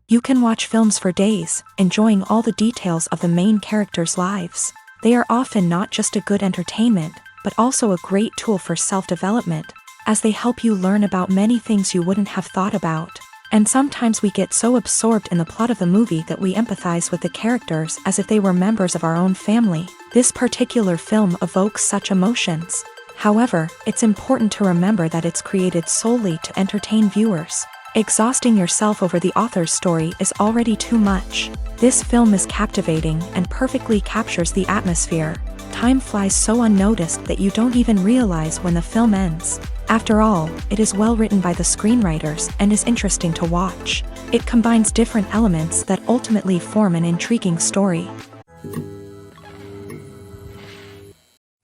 You can watch films for days, enjoying all the details of the main characters' lives. They are often not just a good entertainment, but also a great tool for self-development, as they help you learn about many things you wouldn't have thought about. And sometimes we get so absorbed in the plot of the movie that we empathize with the characters as if they were members of our own family. This particular film evokes such emotions. However, it's important to remember that it's created solely to entertain viewers. Exhausting yourself over the author's story is already too much. This film is captivating and perfectly captures the atmosphere. Time flies so unnoticed that you don't even realize when the film ends. After all, it is well written by the screenwriters and is interesting to watch. It combines different elements that ultimately form an intriguing story.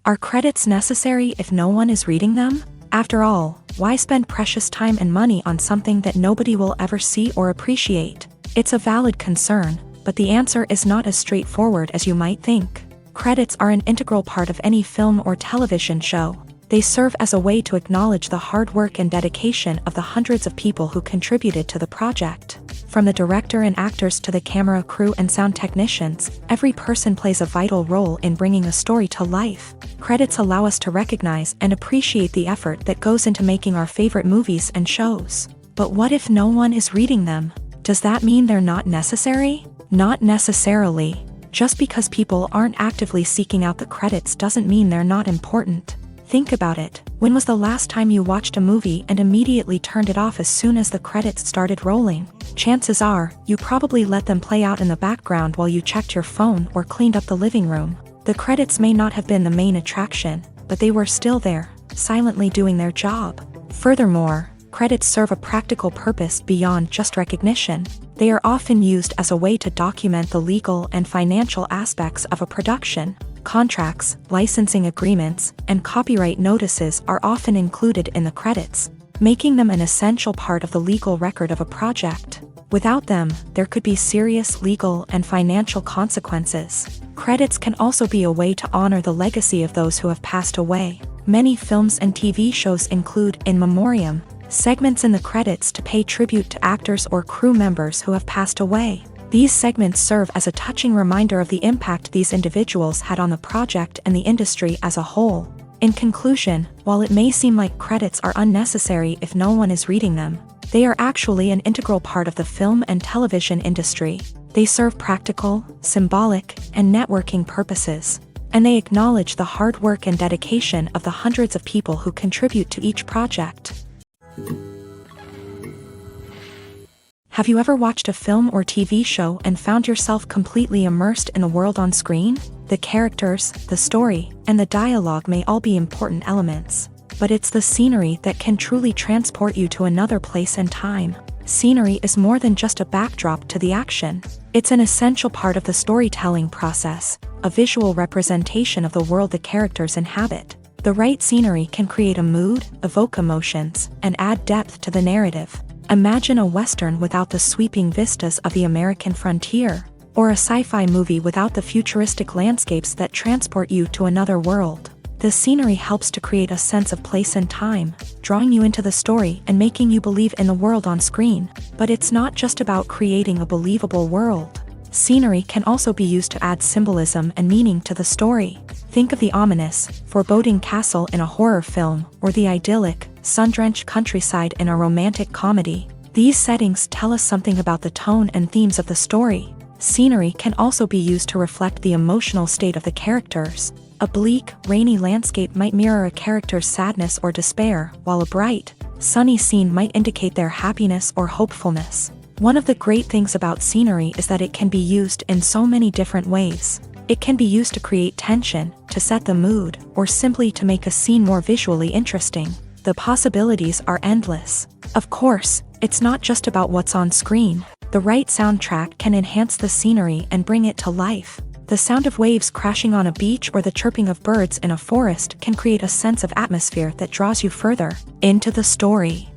Are credits necessary if no one is reading them? After all, why spend precious time and money on something that nobody will ever see or appreciate? It's a valid concern, but the answer is not as straightforward as you might think. Credits are an integral part of any film or television show. They serve as a way to acknowledge the hard work and dedication of the hundreds of people who contributed to the project. From the director and actors to the camera crew and sound technicians, every person plays a vital role in bringing a story to life. Credits allow us to recognize and appreciate the effort that goes into making our favorite movies and shows. But what if no one is reading them? Does that mean they're not necessary? Not necessarily. Just because people aren't actively seeking out the credits doesn't mean they're not important. Think about it. When was the last time you watched a movie and immediately turned it off as soon as the credits started rolling? Chances are, you probably let them play out in the background while you checked your phone or cleaned up the living room. The credits may not have been the main attraction, but they were still there, silently doing their job. Furthermore, credits serve a practical purpose beyond just recognition. They are often used as a way to document the legal and financial aspects of a production. Contracts, licensing agreements, and copyright notices are often included in the credits, making them an essential part of the legal record of a project. Without them, there could be serious legal and financial consequences. Credits can also be a way to honor the legacy of those who have passed away. Many films and TV shows include in memoriam segments in the credits to pay tribute to actors or crew members who have passed away. These segments serve as a touching reminder of the impact these individuals had on the project and the industry as a whole. In conclusion, while it may seem like credits are unnecessary if no one is reading them, they are actually an integral part of the film and television industry. They serve practical, symbolic, and networking purposes, and they acknowledge the hard work and dedication of the hundreds of people who contribute to each project. Have you ever watched a film or TV show and found yourself completely immersed in the world on screen? The characters, the story, and the dialogue may all be important elements, but it's the scenery that can truly transport you to another place and time. Scenery is more than just a backdrop to the action. It's an essential part of the storytelling process, a visual representation of the world the characters inhabit. The right scenery can create a mood, evoke emotions, and add depth to the narrative. Imagine a Western without the sweeping vistas of the American frontier, or a sci-fi movie without the futuristic landscapes that transport you to another world. The scenery helps to create a sense of place and time, drawing you into the story and making you believe in the world on screen. But it's not just about creating a believable world. Scenery can also be used to add symbolism and meaning to the story. Think of the ominous, foreboding castle in a horror film, or the idyllic, sun-drenched countryside in a romantic comedy. These settings tell us something about the tone and themes of the story. Scenery can also be used to reflect the emotional state of the characters. A bleak, rainy landscape might mirror a character's sadness or despair, while a bright, sunny scene might indicate their happiness or hopefulness. One of the great things about scenery is that it can be used in so many different ways. It can be used to create tension, to set the mood, or simply to make a scene more visually interesting. The possibilities are endless. Of course, it's not just about what's on screen. The right soundtrack can enhance the scenery and bring it to life. The sound of waves crashing on a beach or the chirping of birds in a forest can create a sense of atmosphere that draws you further into the story.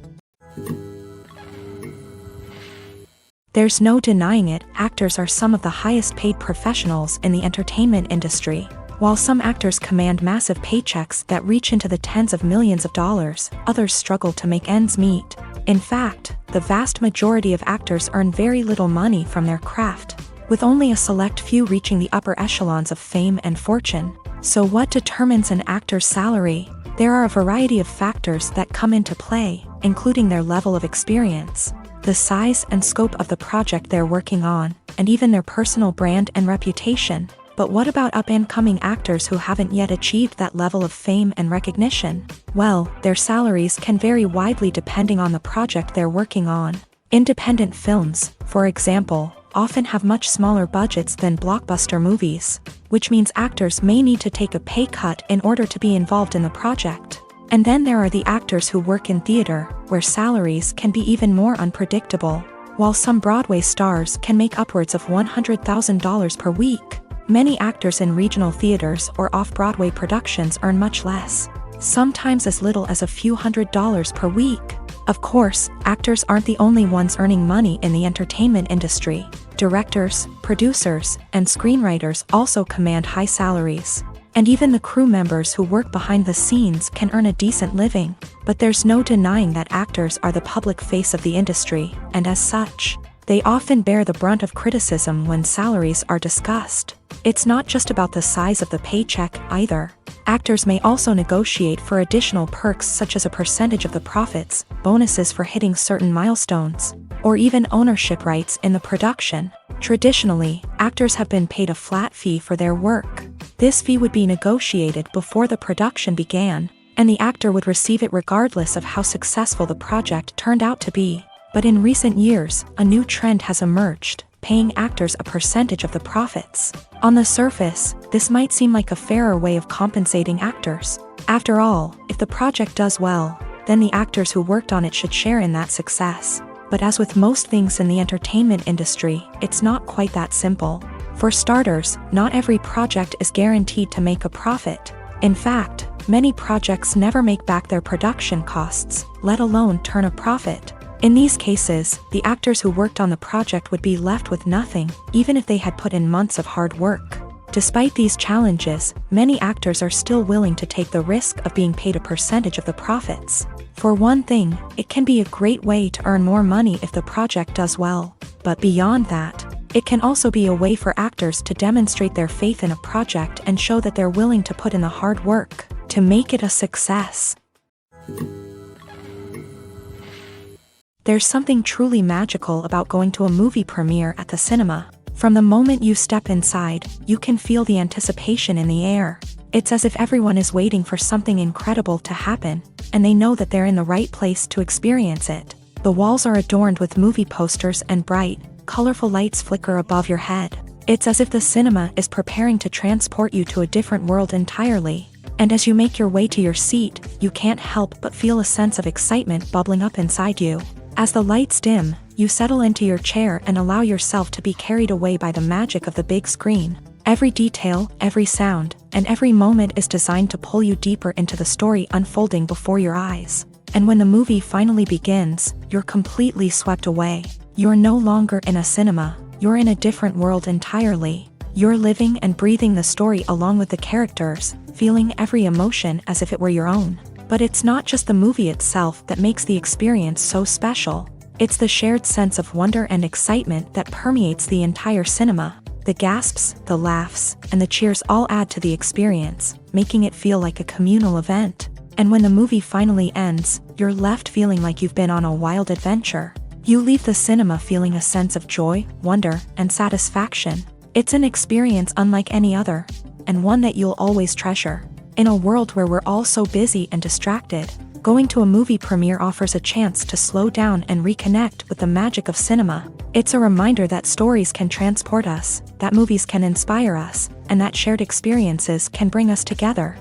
There's no denying it, actors are some of the highest paid professionals in the entertainment industry. While some actors command massive paychecks that reach into the tens of millions of dollars, others struggle to make ends meet. In fact, the vast majority of actors earn very little money from their craft, with only a select few reaching the upper echelons of fame and fortune. So what determines an actor's salary? There are a variety of factors that come into play, including their level of experience, the size and scope of the project they're working on, and even their personal brand and reputation. But what about up-and-coming actors who haven't yet achieved that level of fame and recognition? Well, their salaries can vary widely depending on the project they're working on. Independent films, for example, often have much smaller budgets than blockbuster movies, which means actors may need to take a pay cut in order to be involved in the project. And then there are the actors who work in theater, where salaries can be even more unpredictable. While some Broadway stars can make upwards of $100,000 per week, many actors in regional theaters or off-Broadway productions earn much less, sometimes as little as a few $100s per week. Of course, actors aren't the only ones earning money in the entertainment industry. Directors, producers, and screenwriters also command high salaries. And even the crew members who work behind the scenes can earn a decent living. But there's no denying that actors are the public face of the industry, and as such, they often bear the brunt of criticism when salaries are discussed. It's not just about the size of the paycheck, either. Actors may also negotiate for additional perks such as a percentage of the profits, bonuses for hitting certain milestones, or even ownership rights in the production. Traditionally, actors have been paid a flat fee for their work. This fee would be negotiated before the production began, and the actor would receive it regardless of how successful the project turned out to be. But in recent years, a new trend has emerged, paying actors a percentage of the profits. On the surface, this might seem like a fairer way of compensating actors. After all, if the project does well, then the actors who worked on it should share in that success. But as with most things in the entertainment industry, it's not quite that simple. For starters, not every project is guaranteed to make a profit. In fact, many projects never make back their production costs, let alone turn a profit. In these cases, the actors who worked on the project would be left with nothing, even if they had put in months of hard work. Despite these challenges, many actors are still willing to take the risk of being paid a percentage of the profits. For one thing, it can be a great way to earn more money if the project does well. But beyond that, it can also be a way for actors to demonstrate their faith in a project and show that they're willing to put in the hard work to make it a success. There's something truly magical about going to a movie premiere at the cinema. From the moment you step inside, you can feel the anticipation in the air. It's as if everyone is waiting for something incredible to happen, and they know that they're in the right place to experience it. The walls are adorned with movie posters and bright, colorful lights flicker above your head. It's as if the cinema is preparing to transport you to a different world entirely. And as you make your way to your seat, you can't help but feel a sense of excitement bubbling up inside you. As the lights dim, you settle into your chair and allow yourself to be carried away by the magic of the big screen. Every detail, every sound, and every moment is designed to pull you deeper into the story unfolding before your eyes. And when the movie finally begins, you're completely swept away. You're no longer in a cinema, you're in a different world entirely. You're living and breathing the story along with the characters, feeling every emotion as if it were your own. But it's not just the movie itself that makes the experience so special. It's the shared sense of wonder and excitement that permeates the entire cinema. The gasps, the laughs, and the cheers all add to the experience, making it feel like a communal event. And when the movie finally ends, you're left feeling like you've been on a wild adventure. You leave the cinema feeling a sense of joy, wonder, and satisfaction. It's an experience unlike any other, and one that you'll always treasure. In a world where we're all so busy and distracted, going to a movie premiere offers a chance to slow down and reconnect with the magic of cinema. It's a reminder that stories can transport us, that movies can inspire us, and that shared experiences can bring us together.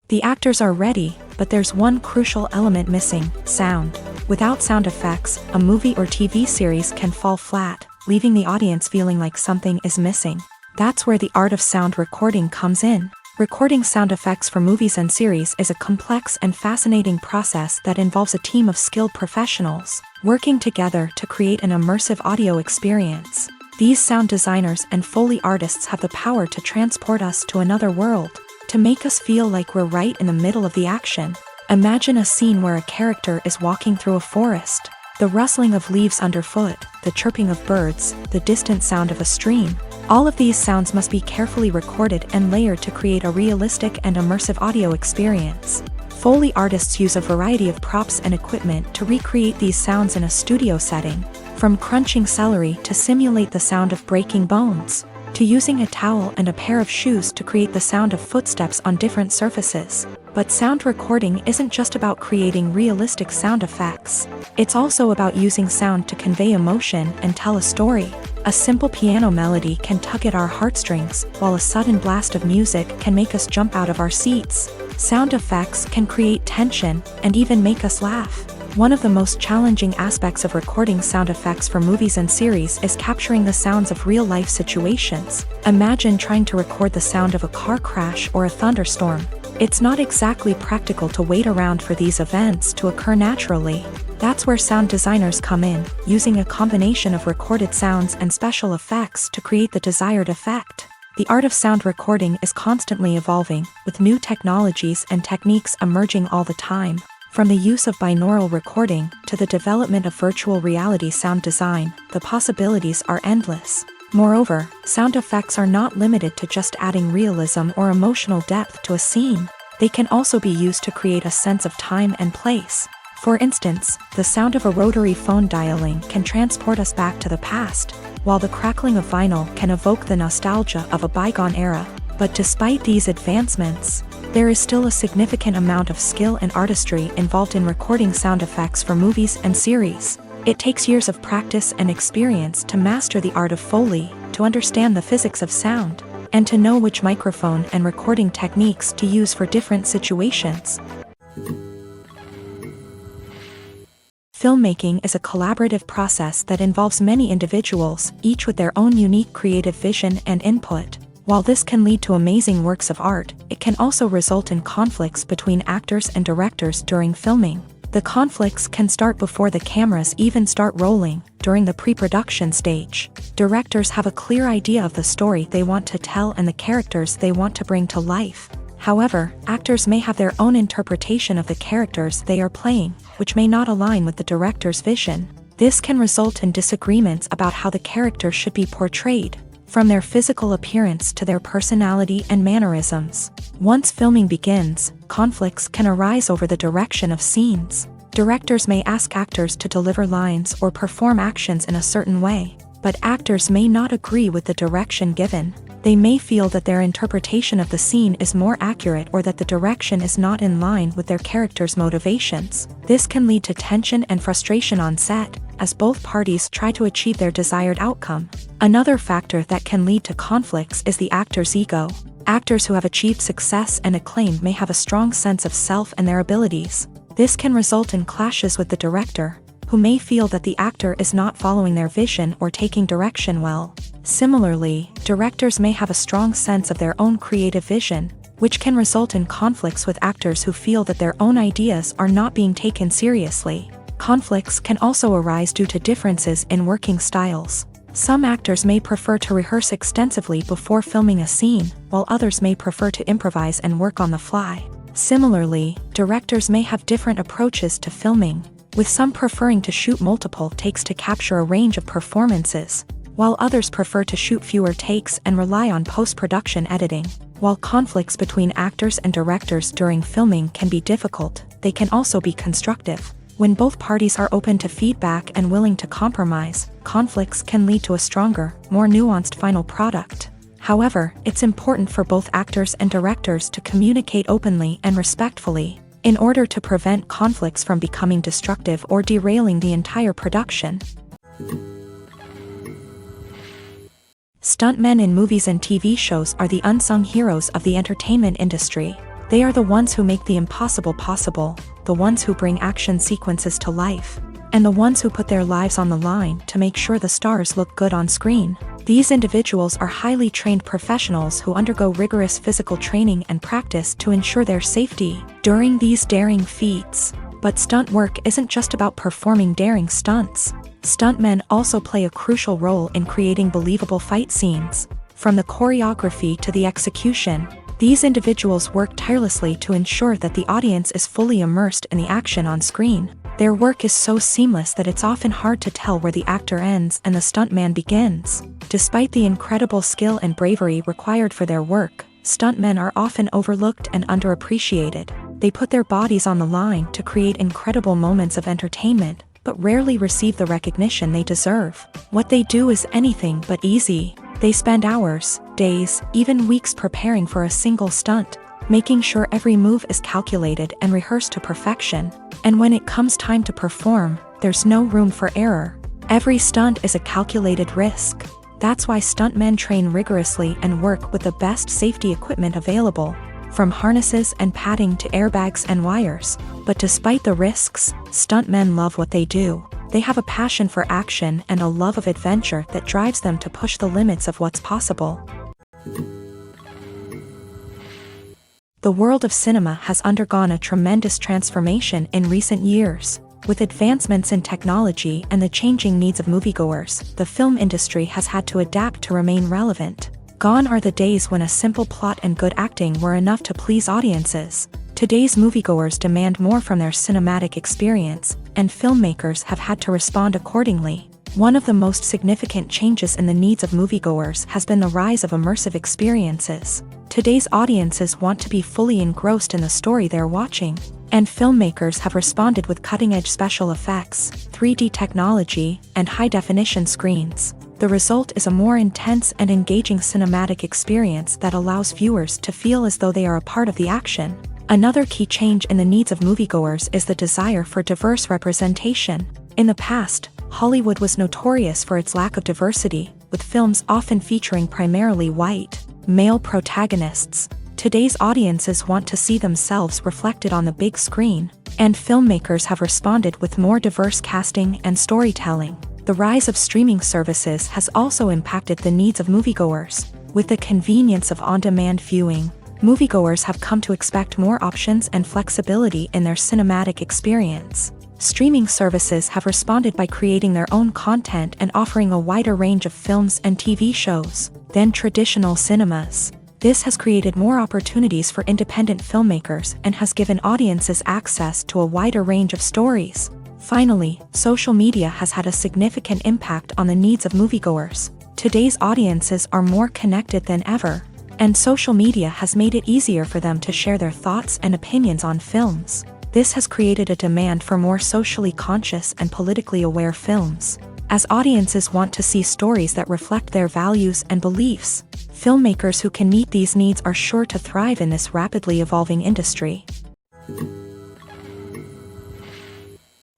The actors are ready, but there's one crucial element missing: sound. Without sound effects, a movie or TV series can fall flat, leaving the audience feeling like something is missing. That's where the art of sound recording comes in. Recording sound effects for movies and series is a complex and fascinating process that involves a team of skilled professionals working together to create an immersive audio experience. These sound designers and Foley artists have the power to transport us to another world, to make us feel like we're right in the middle of the action. Imagine a scene where a character is walking through a forest. The rustling of leaves underfoot, the chirping of birds, the distant sound of a stream. All of these sounds must be carefully recorded and layered to create a realistic and immersive audio experience. Foley artists use a variety of props and equipment to recreate these sounds in a studio setting, from crunching celery to simulate the sound of breaking bones, to using a towel and a pair of shoes to create the sound of footsteps on different surfaces. But sound recording isn't just about creating realistic sound effects. It's also about using sound to convey emotion and tell a story. A simple piano melody can tug at our heartstrings, while a sudden blast of music can make us jump out of our seats. Sound effects can create tension and even make us laugh. One of the most challenging aspects of recording sound effects for movies and series is capturing the sounds of real-life situations. Imagine trying to record the sound of a car crash or a thunderstorm. It's not exactly practical to wait around for these events to occur naturally. That's where sound designers come in, using a combination of recorded sounds and special effects to create the desired effect. The art of sound recording is constantly evolving, with new technologies and techniques emerging all the time. From the use of binaural recording to the development of virtual reality sound design, the possibilities are endless. Moreover, sound effects are not limited to just adding realism or emotional depth to a scene. They can also be used to create a sense of time and place. For instance, the sound of a rotary phone dialing can transport us back to the past, while the crackling of vinyl can evoke the nostalgia of a bygone era. But despite these advancements, there is still a significant amount of skill and artistry involved in recording sound effects for movies and series. It takes years of practice and experience to master the art of Foley, to understand the physics of sound, and to know which microphone and recording techniques to use for different situations. Filmmaking is a collaborative process that involves many individuals, each with their own unique creative vision and input. While this can lead to amazing works of art, it can also result in conflicts between actors and directors during filming. The conflicts can start before the cameras even start rolling, during the pre-production stage. Directors have a clear idea of the story they want to tell and the characters they want to bring to life. However, actors may have their own interpretation of the characters they are playing, which may not align with the director's vision. This can result in disagreements about how the character should be portrayed, from their physical appearance to their personality and mannerisms. Once filming begins, conflicts can arise over the direction of scenes. Directors may ask actors to deliver lines or perform actions in a certain way, but actors may not agree with the direction given. They may feel that their interpretation of the scene is more accurate or that the direction is not in line with their character's motivations. This can lead to tension and frustration on set, as both parties try to achieve their desired outcome. Another factor that can lead to conflicts is the actor's ego. Actors who have achieved success and acclaim may have a strong sense of self and their abilities. This can result in clashes with the director, who may feel that the actor is not following their vision or taking direction well. Similarly, directors may have a strong sense of their own creative vision, which can result in conflicts with actors who feel that their own ideas are not being taken seriously. Conflicts can also arise due to differences in working styles. Some actors may prefer to rehearse extensively before filming a scene, while others may prefer to improvise and work on the fly. Similarly, directors may have different approaches to filming, with some preferring to shoot multiple takes to capture a range of performances, while others prefer to shoot fewer takes and rely on post-production editing. While conflicts between actors and directors during filming can be difficult, they can also be constructive. When both parties are open to feedback and willing to compromise, conflicts can lead to a stronger, more nuanced final product. However, it's important for both actors and directors to communicate openly and respectfully, in order to prevent conflicts from becoming destructive or derailing the entire production. Stuntmen in movies and TV shows are the unsung heroes of the entertainment industry. They are the ones who make the impossible possible, the ones who bring action sequences to life, and the ones who put their lives on the line to make sure the stars look good on screen. These individuals are highly trained professionals who undergo rigorous physical training and practice to ensure their safety during these daring feats. But stunt work isn't just about performing daring stunts. Stuntmen also play a crucial role in creating believable fight scenes. From the choreography to the execution, These individuals work tirelessly to ensure that the audience is fully immersed in the action on screen. Their work is so seamless that it's often hard to tell where the actor ends and the stuntman begins. Despite the incredible skill and bravery required for their work, stuntmen are often overlooked and underappreciated. They put their bodies on the line to create incredible moments of entertainment, but rarely receive the recognition they deserve. What they do is anything but easy. They spend hours, days, even weeks preparing for a single stunt, making sure every move is calculated and rehearsed to perfection. And when it comes time to perform, there's no room for error. Every stunt is a calculated risk. That's why stuntmen train rigorously and work with the best safety equipment available, from harnesses and padding to airbags and wires. But despite the risks, stuntmen love what they do. They have a passion for action and a love of adventure that drives them to push the limits of what's possible. The world of cinema has undergone a tremendous transformation in recent years. With advancements in technology and the changing needs of moviegoers, the film industry has had to adapt to remain relevant. Gone are the days when a simple plot and good acting were enough to please audiences. Today's moviegoers demand more from their cinematic experience, and filmmakers have had to respond accordingly. One of the most significant changes in the needs of moviegoers has been the rise of immersive experiences. Today's audiences want to be fully engrossed in the story they're watching, and filmmakers have responded with cutting-edge special effects, 3D technology, and high-definition screens. The result is a more intense and engaging cinematic experience that allows viewers to feel as though they are a part of the action. Another key change in the needs of moviegoers is the desire for diverse representation. In the past, Hollywood was notorious for its lack of diversity, with films often featuring primarily white, male protagonists. Today's audiences want to see themselves reflected on the big screen, and filmmakers have responded with more diverse casting and storytelling. The rise of streaming services has also impacted the needs of moviegoers. With the convenience of on-demand viewing, moviegoers have come to expect more options and flexibility in their cinematic experience. Streaming services have responded by creating their own content and offering a wider range of films and TV shows than traditional cinemas. This has created more opportunities for independent filmmakers and has given audiences access to a wider range of stories. Finally, social media has had a significant impact on the needs of moviegoers. Today's audiences are more connected than ever, and social media has made it easier for them to share their thoughts and opinions on films. This has created a demand for more socially conscious and politically aware films. As audiences want to see stories that reflect their values and beliefs, filmmakers who can meet these needs are sure to thrive in this rapidly evolving industry.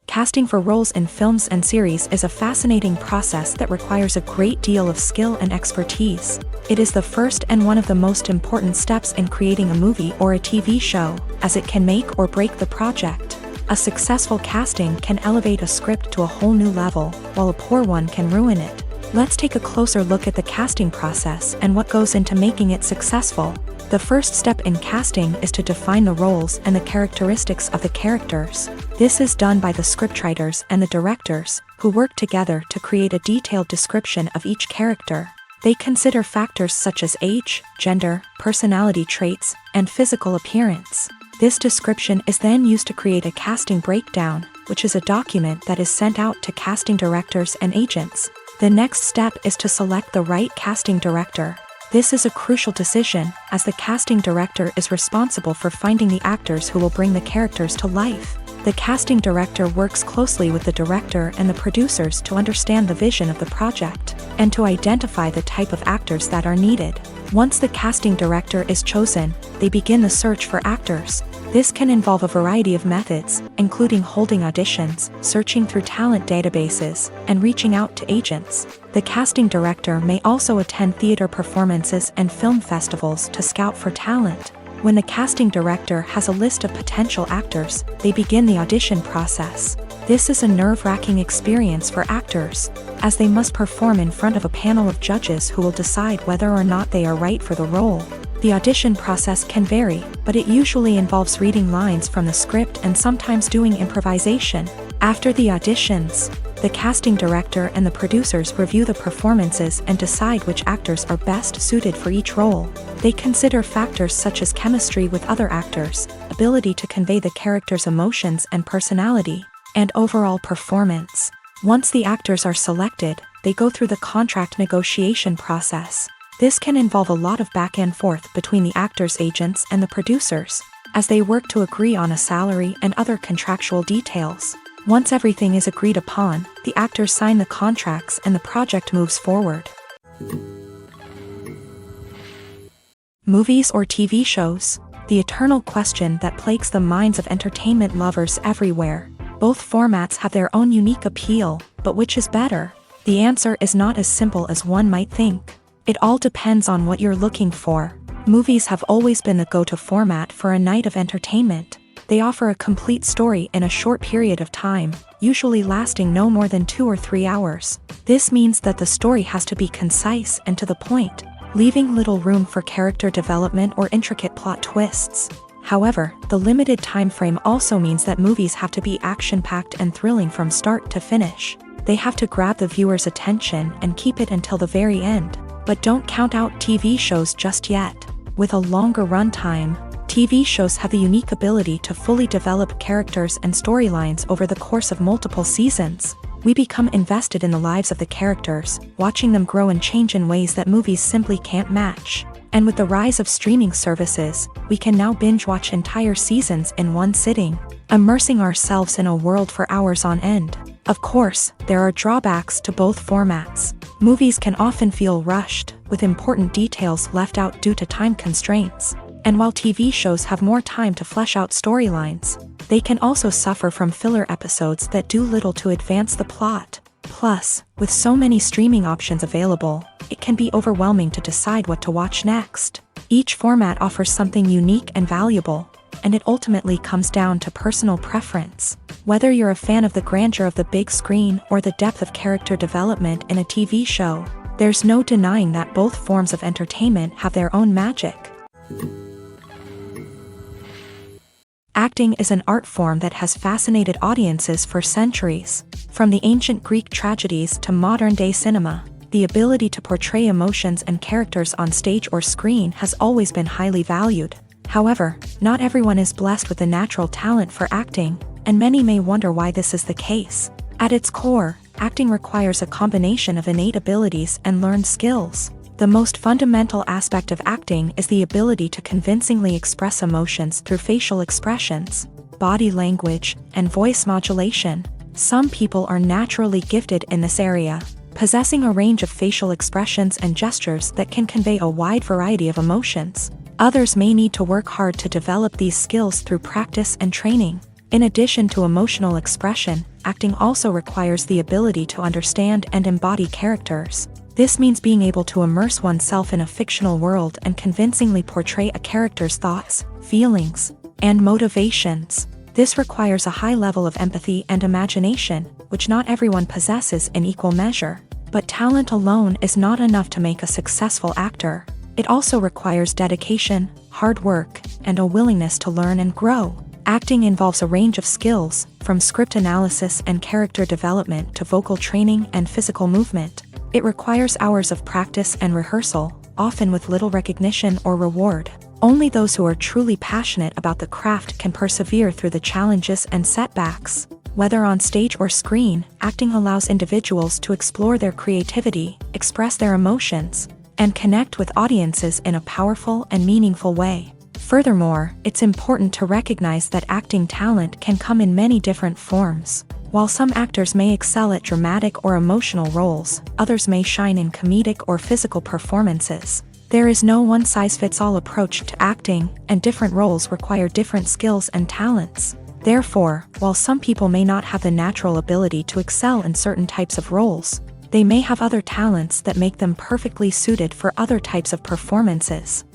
Casting for roles in films and series is a fascinating process that requires a great deal of skill and expertise. It is the first and one of the most important steps in creating a movie or a TV show, as it can make or break the project. A successful casting can elevate a script to a whole new level, while a poor one can ruin it. Let's take a closer look at the casting process and what goes into making it successful. The first step in casting is to define the roles and the characteristics of the characters. This is done by the scriptwriters and the directors, who work together to create a detailed description of each character. They consider factors such as age, gender, personality traits, and physical appearance. This description is then used to create a casting breakdown, which is a document that is sent out to casting directors and agents. The next step is to select the right casting director. This is a crucial decision, as the casting director is responsible for finding the actors who will bring the characters to life. The casting director works closely with the director and the producers to understand the vision of the project, and to identify the type of actors that are needed. Once the casting director is chosen, they begin the search for actors. This can involve a variety of methods, including holding auditions, searching through talent databases, and reaching out to agents. The casting director may also attend theater performances and film festivals to scout for talent. When the casting director has a list of potential actors, they begin the audition process. This is a nerve-wracking experience for actors, as they must perform in front of a panel of judges who will decide whether or not they are right for the role. The audition process can vary, but it usually involves reading lines from the script and sometimes doing improvisation. After the auditions, The casting director and the producers review the performances and decide which actors are best suited for each role. They consider factors such as chemistry with other actors, ability to convey the character's emotions and personality, and overall performance. Once the actors are selected, they go through the contract negotiation process. This can involve a lot of back and forth between the actors' agents and the producers, as they work to agree on a salary and other contractual details. Once everything is agreed upon, the actors sign the contracts and the project moves forward. Movies or TV shows? The eternal question that plagues the minds of entertainment lovers everywhere. Both formats have their own unique appeal, but which is better? The answer is not as simple as one might think. It all depends on what you're looking for. Movies have always been the go-to format for a night of entertainment. They offer a complete story in a short period of time, usually lasting no more than 2 or 3 hours. This means that the story has to be concise and to the point, leaving little room for character development or intricate plot twists. However, the limited time frame also means that movies have to be action-packed and thrilling from start to finish. They have to grab the viewer's attention and keep it until the very end. But don't count out TV shows just yet. With a longer runtime, TV shows have the unique ability to fully develop characters and storylines over the course of multiple seasons. We become invested in the lives of the characters, watching them grow and change in ways that movies simply can't match. And with the rise of streaming services, we can now binge-watch entire seasons in one sitting, immersing ourselves in a world for hours on end. Of course, there are drawbacks to both formats. Movies can often feel rushed, with important details left out due to time constraints. And while TV shows have more time to flesh out storylines, they can also suffer from filler episodes that do little to advance the plot. Plus, with so many streaming options available, it can be overwhelming to decide what to watch next. Each format offers something unique and valuable, and it ultimately comes down to personal preference. Whether you're a fan of the grandeur of the big screen or the depth of character development in a TV show, there's no denying that both forms of entertainment have their own magic. Acting is an art form that has fascinated audiences for centuries. From the ancient Greek tragedies to modern-day cinema, the ability to portray emotions and characters on stage or screen has always been highly valued. However, not everyone is blessed with the natural talent for acting, and many may wonder why this is the case. At its core, acting requires a combination of innate abilities and learned skills. The most fundamental aspect of acting is the ability to convincingly express emotions through facial expressions, body language, and voice modulation. Some people are naturally gifted in this area, possessing a range of facial expressions and gestures that can convey a wide variety of emotions. Others may need to work hard to develop these skills through practice and training. In addition to emotional expression, acting also requires the ability to understand and embody characters. This means being able to immerse oneself in a fictional world and convincingly portray a character's thoughts, feelings, and motivations. This requires a high level of empathy and imagination, which not everyone possesses in equal measure. But talent alone is not enough to make a successful actor. It also requires dedication, hard work, and a willingness to learn and grow. Acting involves a range of skills, from script analysis and character development to vocal training and physical movement. It requires hours of practice and rehearsal, often with little recognition or reward. Only those who are truly passionate about the craft can persevere through the challenges and setbacks. Whether on stage or screen, acting allows individuals to explore their creativity, express their emotions, and connect with audiences in a powerful and meaningful way. Furthermore, it's important to recognize that acting talent can come in many different forms. While some actors may excel at dramatic or emotional roles, others may shine in comedic or physical performances. There is no one-size-fits-all approach to acting, and different roles require different skills and talents. Therefore, while some people may not have the natural ability to excel in certain types of roles, they may have other talents that make them perfectly suited for other types of performances.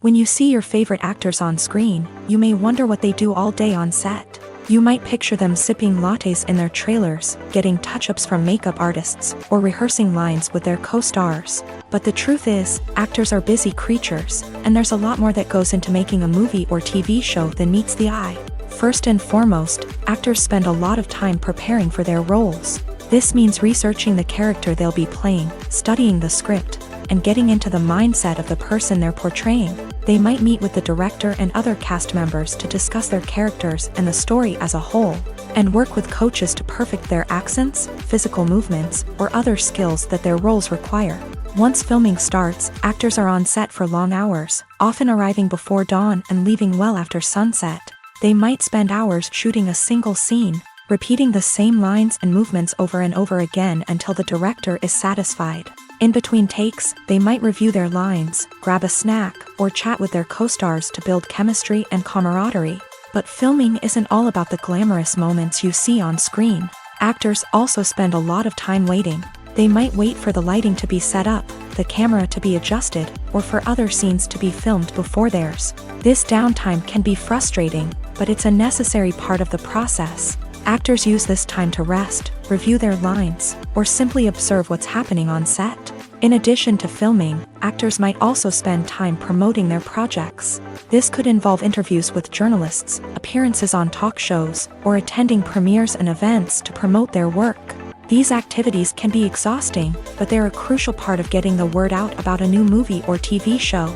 When you see your favorite actors on screen, you may wonder what they do all day on set. You might picture them sipping lattes in their trailers, getting touch-ups from makeup artists, or rehearsing lines with their co-stars. But the truth is, actors are busy creatures, and there's a lot more that goes into making a movie or TV show than meets the eye. First and foremost, actors spend a lot of time preparing for their roles. This means researching the character they'll be playing, studying the script, and getting into the mindset of the person they're portraying. They might meet with the director and other cast members to discuss their characters and the story as a whole, and work with coaches to perfect their accents, physical movements, or other skills that their roles require. Once filming starts, actors are on set for long hours, often arriving before dawn and leaving well after sunset. They might spend hours shooting a single scene, repeating the same lines and movements over and over again until the director is satisfied. In between takes, they might review their lines, grab a snack, or chat with their co-stars to build chemistry and camaraderie. But filming isn't all about the glamorous moments you see on screen. Actors also spend a lot of time waiting. They might wait for the lighting to be set up, the camera to be adjusted, or for other scenes to be filmed before theirs. This downtime can be frustrating, but it's a necessary part of the process. Actors use this time to rest, review their lines, or simply observe what's happening on set. In addition to filming, actors might also spend time promoting their projects. This could involve interviews with journalists, appearances on talk shows, or attending premieres and events to promote their work. These activities can be exhausting, but they're a crucial part of getting the word out about a new movie or TV show.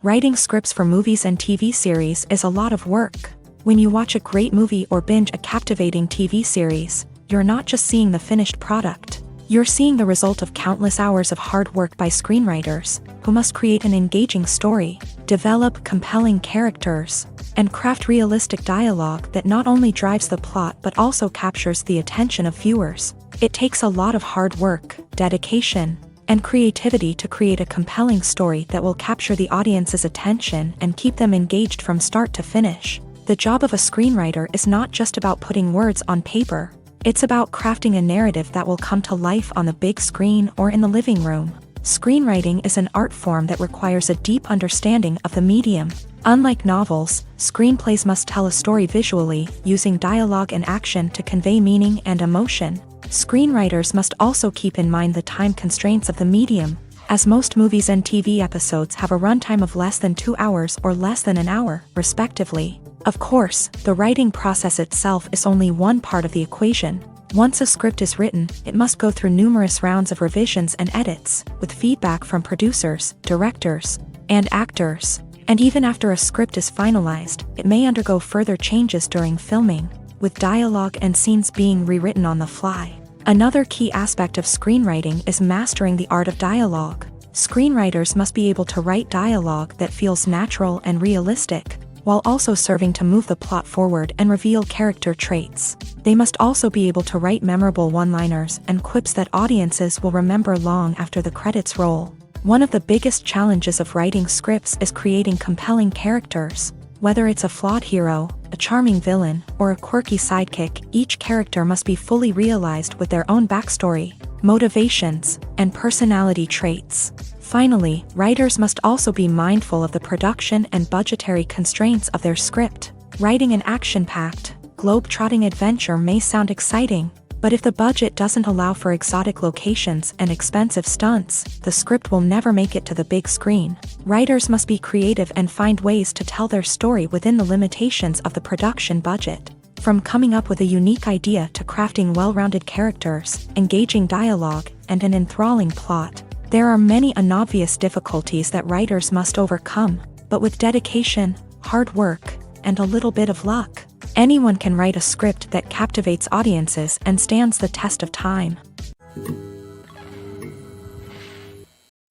Writing scripts for movies and TV series is a lot of work. When you watch a great movie or binge a captivating TV series, you're not just seeing the finished product. You're seeing the result of countless hours of hard work by screenwriters, who must create an engaging story, develop compelling characters, and craft realistic dialogue that not only drives the plot but also captures the attention of viewers. It takes a lot of hard work, dedication, and creativity to create a compelling story that will capture the audience's attention and keep them engaged from start to finish. The job of a screenwriter is not just about putting words on paper. It's about crafting a narrative that will come to life on the big screen or in the living room. Screenwriting is an art form that requires a deep understanding of the medium. Unlike novels, screenplays must tell a story visually, using dialogue and action to convey meaning and emotion. Screenwriters must also keep in mind the time constraints of the medium, as most movies and TV episodes have a runtime of less than 2 hours or less than an hour, respectively. Of course, the writing process itself is only one part of the equation. Once a script is written, it must go through numerous rounds of revisions and edits, with feedback from producers, directors, and actors. And even after a script is finalized, it may undergo further changes during filming, with dialogue and scenes being rewritten on the fly. Another key aspect of screenwriting is mastering the art of dialogue. Screenwriters must be able to write dialogue that feels natural and realistic, while also serving to move the plot forward and reveal character traits. They must also be able to write memorable one-liners and quips that audiences will remember long after the credits roll. One of the biggest challenges of writing scripts is creating compelling characters. Whether it's a flawed hero, a charming villain, or a quirky sidekick, each character must be fully realized with their own backstory, motivations, and personality traits. Finally, writers must also be mindful of the production and budgetary constraints of their script. Writing an action-packed, globe-trotting adventure may sound exciting, but if the budget doesn't allow for exotic locations and expensive stunts, the script will never make it to the big screen. Writers must be creative and find ways to tell their story within the limitations of the production budget. From coming up with a unique idea to crafting well-rounded characters, engaging dialogue, and an enthralling plot, there are many unobvious difficulties that writers must overcome, but with dedication, hard work, and a little bit of luck, anyone can write a script that captivates audiences and stands the test of time.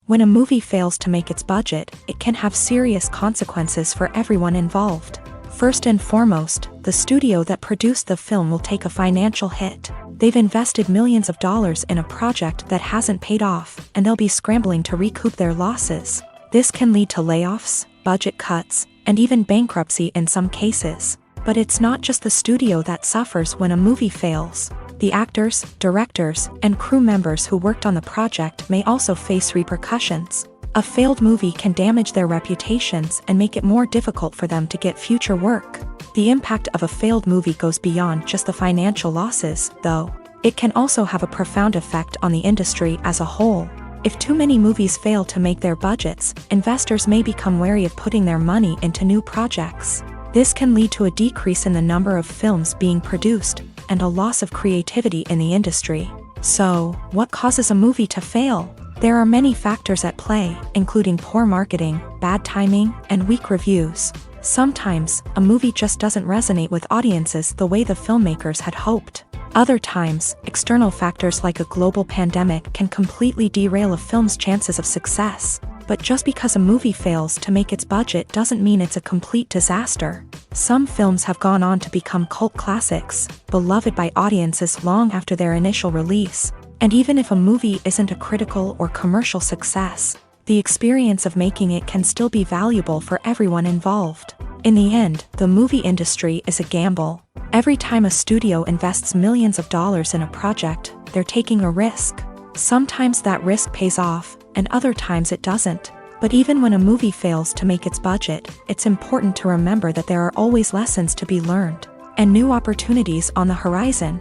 When a movie fails to make its budget, it can have serious consequences for everyone involved. First and foremost, the studio that produced the film will take a financial hit. They've invested millions of dollars in a project that hasn't paid off, and they'll be scrambling to recoup their losses. This can lead to layoffs, budget cuts, and even bankruptcy in some cases. But it's not just the studio that suffers when a movie fails. The actors, directors, and crew members who worked on the project may also face repercussions. A failed movie can damage their reputations and make it more difficult for them to get future work. The impact of a failed movie goes beyond just the financial losses, though. It can also have a profound effect on the industry as a whole. If too many movies fail to make their budgets, investors may become wary of putting their money into new projects. This can lead to a decrease in the number of films being produced, and a loss of creativity in the industry. So, what causes a movie to fail? There are many factors at play, including poor marketing, bad timing, and weak reviews. Sometimes, a movie just doesn't resonate with audiences the way the filmmakers had hoped. Other times, external factors like a global pandemic can completely derail a film's chances of success. But just because a movie fails to make its budget doesn't mean it's a complete disaster. Some films have gone on to become cult classics, beloved by audiences long after their initial release. And even if a movie isn't a critical or commercial success, the experience of making it can still be valuable for everyone involved. In the end, the movie industry is a gamble. Every time a studio invests millions of dollars in a project, they're taking a risk. Sometimes that risk pays off, and other times it doesn't. But even when a movie fails to make its budget, it's important to remember that there are always lessons to be learned, and new opportunities on the horizon.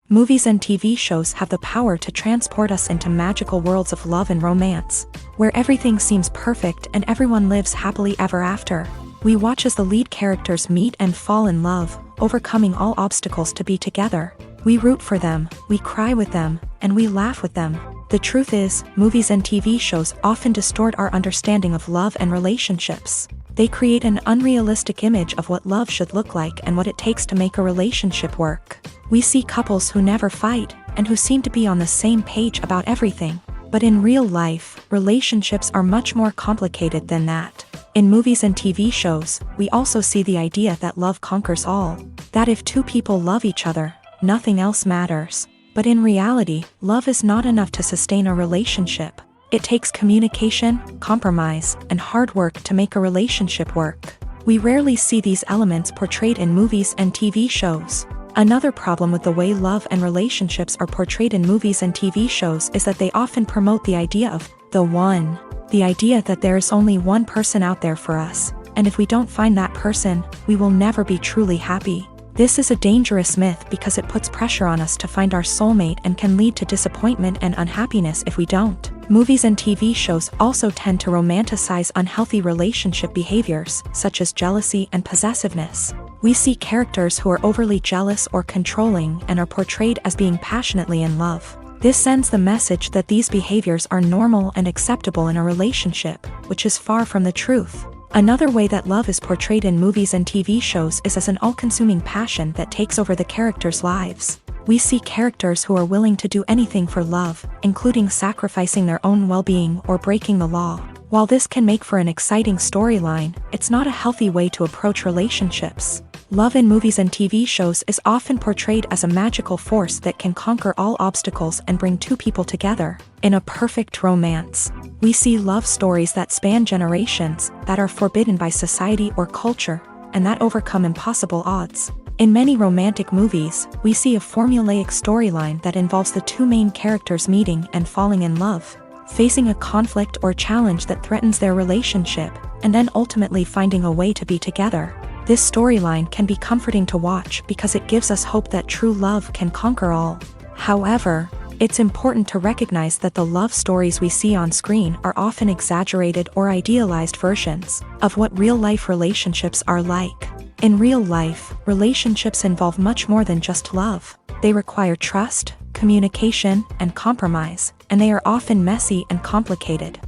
Movies and TV shows have the power to transport us into magical worlds of love and romance, where everything seems perfect and everyone lives happily ever after. We watch as the lead characters meet and fall in love, overcoming all obstacles to be together. We root for them, we cry with them, and we laugh with them. The truth is, movies and TV shows often distort our understanding of love and relationships. They create an unrealistic image of what love should look like and what it takes to make a relationship work. We see couples who never fight, and who seem to be on the same page about everything. But in real life, relationships are much more complicated than that. In movies and TV shows, we also see the idea that love conquers all. That if two people love each other, nothing else matters. But in reality, love is not enough to sustain a relationship. It takes communication, compromise, and hard work to make a relationship work. We rarely see these elements portrayed in movies and TV shows. Another problem with the way love and relationships are portrayed in movies and TV shows is that they often promote the idea of the one. The idea that there is only one person out there for us, and if we don't find that person, we will never be truly happy. This is a dangerous myth because it puts pressure on us to find our soulmate and can lead to disappointment and unhappiness if we don't. Movies and TV shows also tend to romanticize unhealthy relationship behaviors, such as jealousy and possessiveness. We see characters who are overly jealous or controlling and are portrayed as being passionately in love. This sends the message that these behaviors are normal and acceptable in a relationship, which is far from the truth. Another way that love is portrayed in movies and TV shows is as an all-consuming passion that takes over the characters' lives. We see characters who are willing to do anything for love, including sacrificing their own well-being or breaking the law. While this can make for an exciting storyline, it's not a healthy way to approach relationships. Love in movies and TV shows is often portrayed as a magical force that can conquer all obstacles and bring two people together. In a perfect romance, we see love stories that span generations, that are forbidden by society or culture, and that overcome impossible odds. In many romantic movies, we see a formulaic storyline that involves the two main characters meeting and falling in love, facing a conflict or challenge that threatens their relationship, and then ultimately finding a way to be together. This storyline can be comforting to watch because it gives us hope that true love can conquer all. However, it's important to recognize that the love stories we see on screen are often exaggerated or idealized versions of what real-life relationships are like. In real life, relationships involve much more than just love. They require trust, communication, and compromise, and they are often messy and complicated.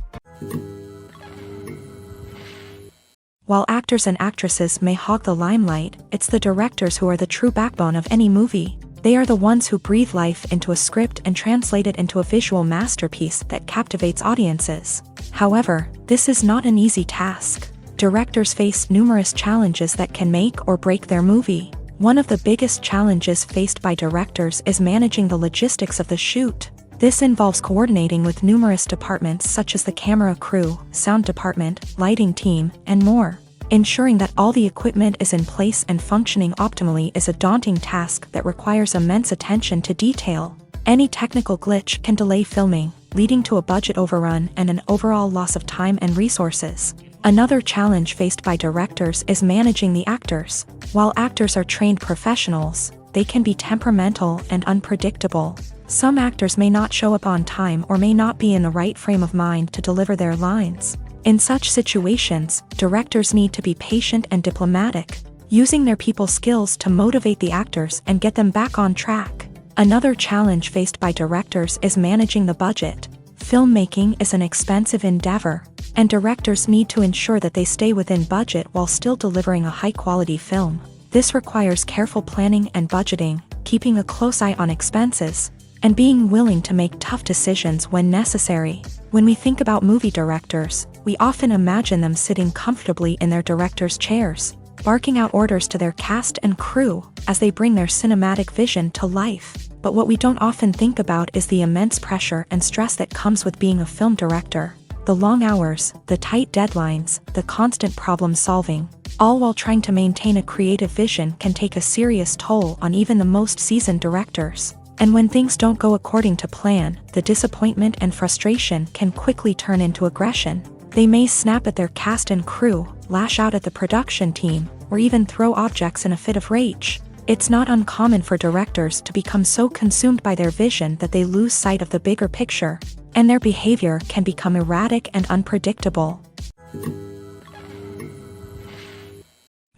While actors and actresses may hog the limelight, it's the directors who are the true backbone of any movie. They are the ones who breathe life into a script and translate it into a visual masterpiece that captivates audiences. However, this is not an easy task. Directors face numerous challenges that can make or break their movie. One of the biggest challenges faced by directors is managing the logistics of the shoot. This involves coordinating with numerous departments such as the camera crew, sound department, lighting team, and more. Ensuring that all the equipment is in place and functioning optimally is a daunting task that requires immense attention to detail. Any technical glitch can delay filming, leading to a budget overrun and an overall loss of time and resources. Another challenge faced by directors is managing the actors. While actors are trained professionals, they can be temperamental and unpredictable. Some actors may not show up on time or may not be in the right frame of mind to deliver their lines. In such situations, directors need to be patient and diplomatic, using their people skills to motivate the actors and get them back on track. Another challenge faced by directors is managing the budget. Filmmaking is an expensive endeavor, and directors need to ensure that they stay within budget while still delivering a high-quality film. This requires careful planning and budgeting, keeping a close eye on expenses, and being willing to make tough decisions when necessary. When we think about movie directors, we often imagine them sitting comfortably in their director's chairs, barking out orders to their cast and crew as they bring their cinematic vision to life. But what we don't often think about is the immense pressure and stress that comes with being a film director. The long hours, the tight deadlines, the constant problem solving, all while trying to maintain a creative vision can take a serious toll on even the most seasoned directors. And when things don't go according to plan, the disappointment and frustration can quickly turn into aggression. They may snap at their cast and crew, lash out at the production team, or even throw objects in a fit of rage. It's not uncommon for directors to become so consumed by their vision that they lose sight of the bigger picture, and their behavior can become erratic and unpredictable.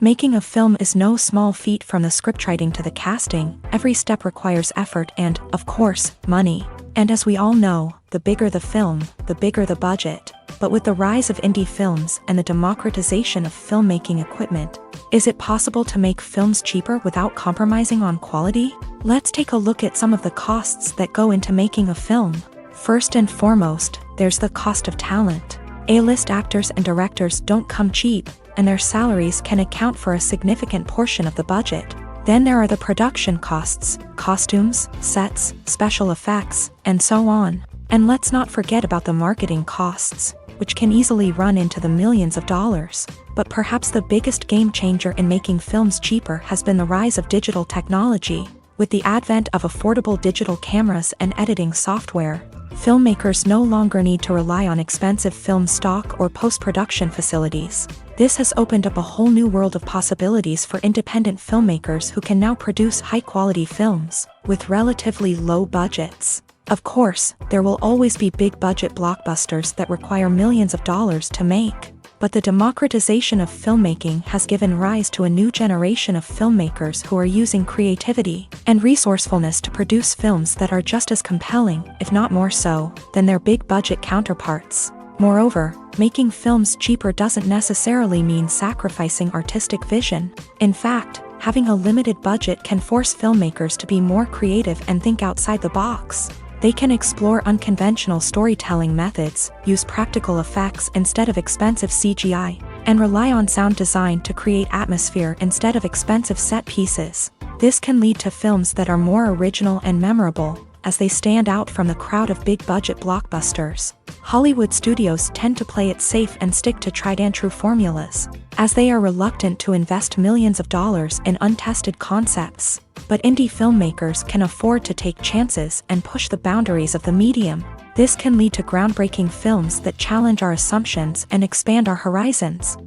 Making a film is no small feat. From the scriptwriting to the casting, every step requires effort and, of course, money. And as we all know, the bigger the film, the bigger the budget. But with the rise of indie films and the democratization of filmmaking equipment, is it possible to make films cheaper without compromising on quality? Let's take a look at some of the costs that go into making a film. First and foremost, there's the cost of talent. A-list actors and directors don't come cheap, and their salaries can account for a significant portion of the budget. Then there are the production costs, costumes, sets, special effects, and so on. And let's not forget about the marketing costs, which can easily run into the millions of dollars. But perhaps the biggest game changer in making films cheaper has been the rise of digital technology. With the advent of affordable digital cameras and editing software, filmmakers no longer need to rely on expensive film stock or post-production facilities. This has opened up a whole new world of possibilities for independent filmmakers who can now produce high-quality films with relatively low budgets. Of course, there will always be big-budget blockbusters that require millions of dollars to make. But the democratization of filmmaking has given rise to a new generation of filmmakers who are using creativity and resourcefulness to produce films that are just as compelling, if not more so, than their big-budget counterparts. Moreover, making films cheaper doesn't necessarily mean sacrificing artistic vision. In fact, having a limited budget can force filmmakers to be more creative and think outside the box. They can explore unconventional storytelling methods, use practical effects instead of expensive CGI, and rely on sound design to create atmosphere instead of expensive set pieces. This can lead to films that are more original and memorable, as they stand out from the crowd of big-budget blockbusters. Hollywood studios tend to play it safe and stick to tried-and-true formulas, as they are reluctant to invest millions of dollars in untested concepts. But indie filmmakers can afford to take chances and push the boundaries of the medium. This can lead to groundbreaking films that challenge our assumptions and expand our horizons.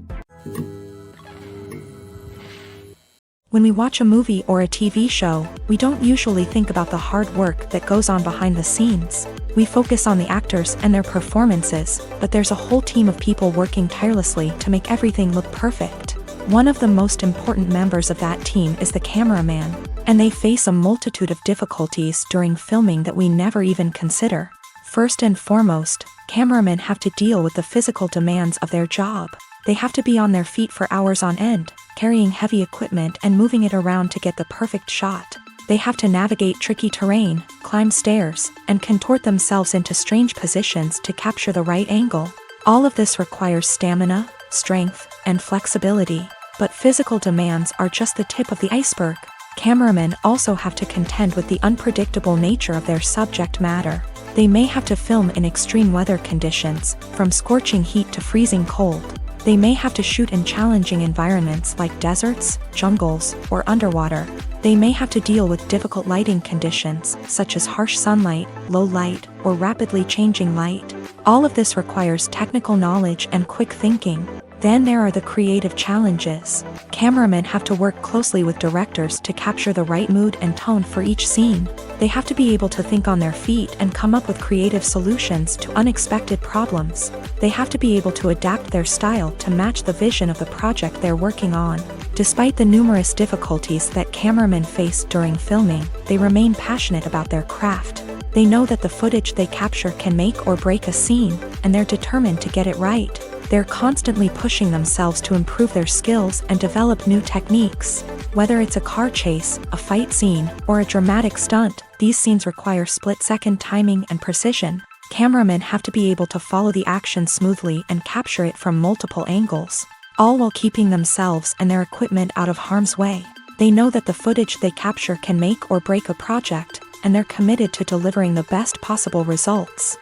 When we watch a movie or a TV show, we don't usually think about the hard work that goes on behind the scenes. We focus on the actors and their performances, but there's a whole team of people working tirelessly to make everything look perfect. One of the most important members of that team is the cameraman, and they face a multitude of difficulties during filming that we never even consider. First and foremost, cameramen have to deal with the physical demands of their job. They have to be on their feet for hours on end, carrying heavy equipment and moving it around to get the perfect shot. They have to navigate tricky terrain, climb stairs, and contort themselves into strange positions to capture the right angle. All of this requires stamina, strength, and flexibility. But physical demands are just the tip of the iceberg. Cameramen also have to contend with the unpredictable nature of their subject matter. They may have to film in extreme weather conditions, from scorching heat to freezing cold. They may have to shoot in challenging environments like deserts, jungles, or underwater. They may have to deal with difficult lighting conditions, such as harsh sunlight, low light, or rapidly changing light. All of this requires technical knowledge and quick thinking. Then there are the creative challenges. Cameramen have to work closely with directors to capture the right mood and tone for each scene. They have to be able to think on their feet and come up with creative solutions to unexpected problems. They have to be able to adapt their style to match the vision of the project they're working on. Despite the numerous difficulties that cameramen face during filming, they remain passionate about their craft. They know that the footage they capture can make or break a scene, and they're determined to get it right. They're constantly pushing themselves to improve their skills and develop new techniques. Whether it's a car chase, a fight scene, or a dramatic stunt, these scenes require split-second timing and precision. Cameramen have to be able to follow the action smoothly and capture it from multiple angles, all while keeping themselves and their equipment out of harm's way. They know that the footage they capture can make or break a project, and they're committed to delivering the best possible results.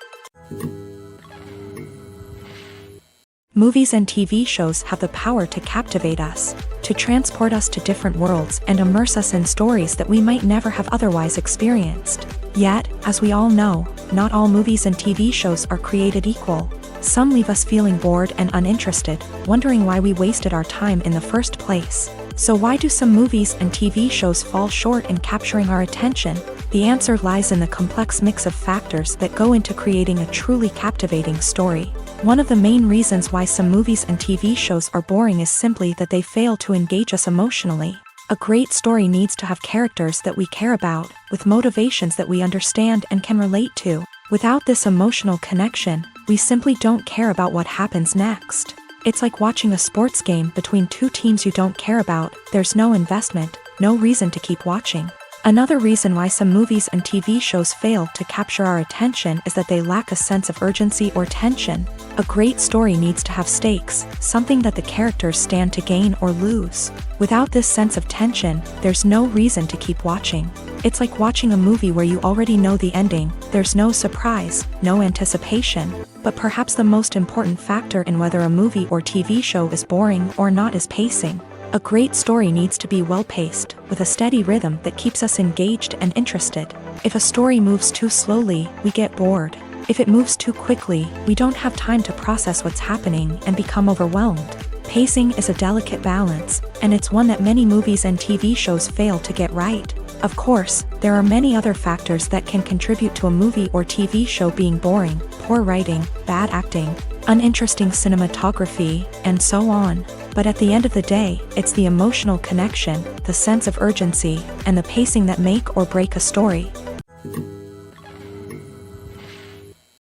Movies and TV shows have the power to captivate us, to transport us to different worlds and immerse us in stories that we might never have otherwise experienced. Yet, as we all know, not all movies and TV shows are created equal. Some leave us feeling bored and uninterested, wondering why we wasted our time in the first place. So why do some movies and TV shows fall short in capturing our attention? The answer lies in the complex mix of factors that go into creating a truly captivating story. One of the main reasons why some movies and TV shows are boring is simply that they fail to engage us emotionally. A great story needs to have characters that we care about, with motivations that we understand and can relate to. Without this emotional connection, we simply don't care about what happens next. It's like watching a sports game between two teams you don't care about. There's no investment, no reason to keep watching. Another reason why some movies and TV shows fail to capture our attention is that they lack a sense of urgency or tension. A great story needs to have stakes, something that the characters stand to gain or lose. Without this sense of tension, there's no reason to keep watching. It's like watching a movie where you already know the ending. There's no surprise, no anticipation. But perhaps the most important factor in whether a movie or TV show is boring or not is pacing. A great story needs to be well-paced, with a steady rhythm that keeps us engaged and interested. If a story moves too slowly, we get bored. If it moves too quickly, we don't have time to process what's happening and become overwhelmed. Pacing is a delicate balance, and it's one that many movies and TV shows fail to get right. Of course, there are many other factors that can contribute to a movie or TV show being boring: poor writing, bad acting, uninteresting cinematography, and so on. But at the end of the day, it's the emotional connection, the sense of urgency, and the pacing that make or break a story.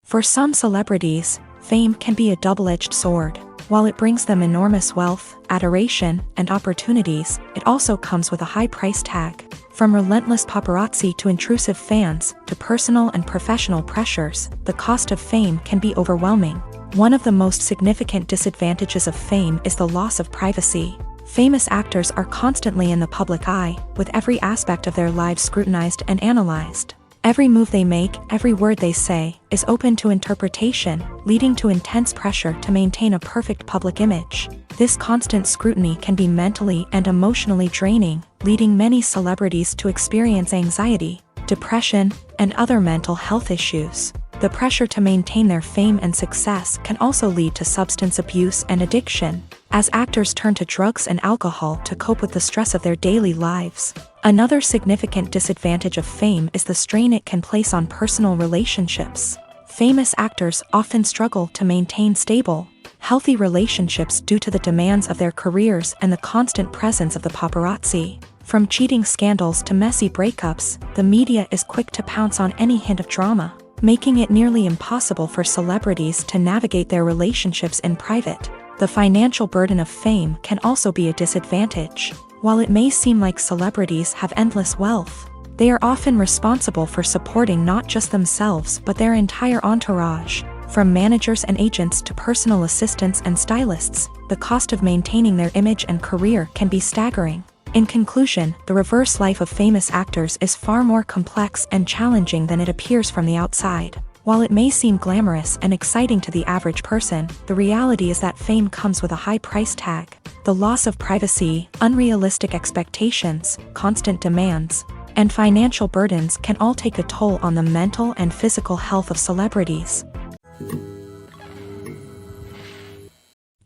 For some celebrities, fame can be a double-edged sword. While it brings them enormous wealth, adoration, and opportunities, it also comes with a high price tag. From relentless paparazzi to intrusive fans, to personal and professional pressures, the cost of fame can be overwhelming. One of the most significant disadvantages of fame is the loss of privacy. Famous actors are constantly in the public eye, with every aspect of their lives scrutinized and analyzed. Every move they make, every word they say, is open to interpretation, leading to intense pressure to maintain a perfect public image. This constant scrutiny can be mentally and emotionally draining, leading many celebrities to experience anxiety, depression, and other mental health issues. The pressure to maintain their fame and success can also lead to substance abuse and addiction, as actors turn to drugs and alcohol to cope with the stress of their daily lives. Another significant disadvantage of fame is the strain it can place on personal relationships. Famous actors often struggle to maintain stable, healthy relationships due to the demands of their careers and the constant presence of the paparazzi. From cheating scandals to messy breakups, the media is quick to pounce on any hint of drama, making it nearly impossible for celebrities to navigate their relationships in private. The financial burden of fame can also be a disadvantage. While it may seem like celebrities have endless wealth, they are often responsible for supporting not just themselves but their entire entourage. From managers and agents to personal assistants and stylists, the cost of maintaining their image and career can be staggering. In conclusion, the reverse life of famous actors is far more complex and challenging than it appears from the outside. While it may seem glamorous and exciting to the average person, the reality is that fame comes with a high price tag. The loss of privacy, unrealistic expectations, constant demands, and financial burdens can all take a toll on the mental and physical health of celebrities.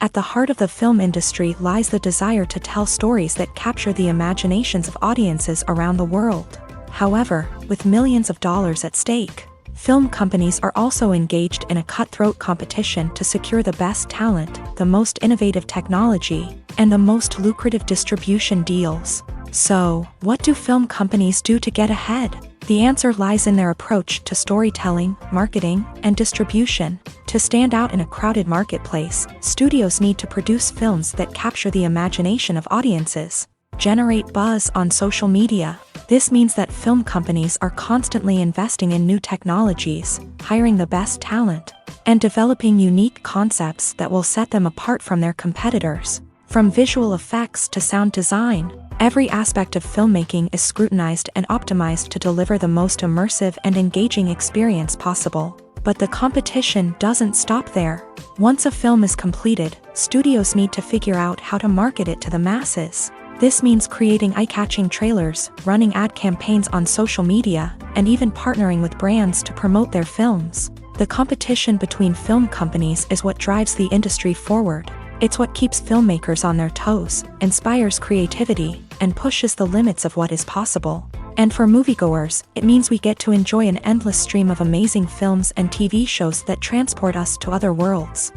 At the heart of the film industry lies the desire to tell stories that capture the imaginations of audiences around the world. However, with millions of dollars at stake, film companies are also engaged in a cutthroat competition to secure the best talent, the most innovative technology, and the most lucrative distribution deals. So, what do film companies do to get ahead? The answer lies in their approach to storytelling, marketing, and distribution. To stand out in a crowded marketplace, studios need to produce films that capture the imagination of audiences, generate buzz on social media. This means that film companies are constantly investing in new technologies, hiring the best talent, and developing unique concepts that will set them apart from their competitors. From visual effects to sound design, every aspect of filmmaking is scrutinized and optimized to deliver the most immersive and engaging experience possible. But the competition doesn't stop there. Once a film is completed, studios need to figure out how to market it to the masses. This means creating eye-catching trailers, running ad campaigns on social media, and even partnering with brands to promote their films. The competition between film companies is what drives the industry forward. It's what keeps filmmakers on their toes, inspires creativity, and pushes the limits of what is possible. And for moviegoers, it means we get to enjoy an endless stream of amazing films and TV shows that transport us to other worlds.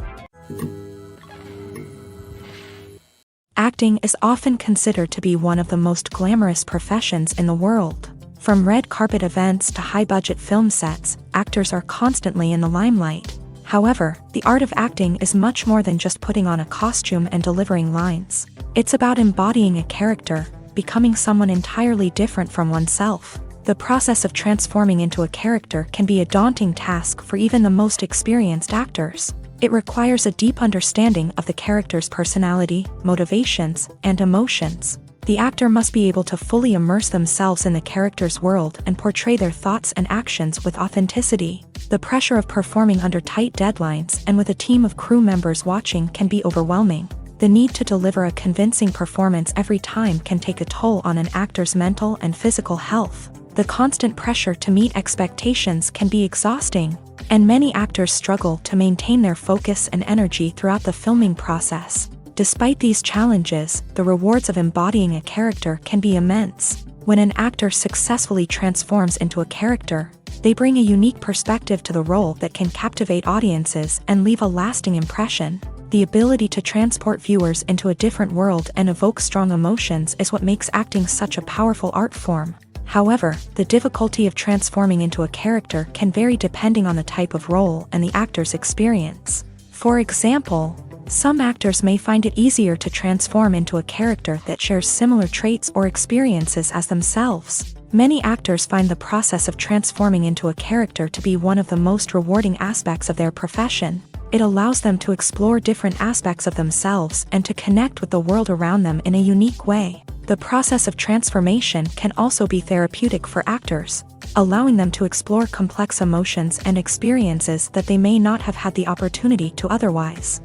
Acting is often considered to be one of the most glamorous professions in the world. From red carpet events to high-budget film sets, actors are constantly in the limelight. However, the art of acting is much more than just putting on a costume and delivering lines. It's about embodying a character, becoming someone entirely different from oneself. The process of transforming into a character can be a daunting task for even the most experienced actors. It requires a deep understanding of the character's personality, motivations, and emotions. The actor must be able to fully immerse themselves in the character's world and portray their thoughts and actions with authenticity. The pressure of performing under tight deadlines and with a team of crew members watching can be overwhelming. The need to deliver a convincing performance every time can take a toll on an actor's mental and physical health. The constant pressure to meet expectations can be exhausting, and many actors struggle to maintain their focus and energy throughout the filming process. Despite these challenges, the rewards of embodying a character can be immense. When an actor successfully transforms into a character, they bring a unique perspective to the role that can captivate audiences and leave a lasting impression. The ability to transport viewers into a different world and evoke strong emotions is what makes acting such a powerful art form. However, the difficulty of transforming into a character can vary depending on the type of role and the actor's experience. For example, some actors may find it easier to transform into a character that shares similar traits or experiences as themselves. Many actors find the process of transforming into a character to be one of the most rewarding aspects of their profession. It allows them to explore different aspects of themselves and to connect with the world around them in a unique way. The process of transformation can also be therapeutic for actors, allowing them to explore complex emotions and experiences that they may not have had the opportunity to otherwise.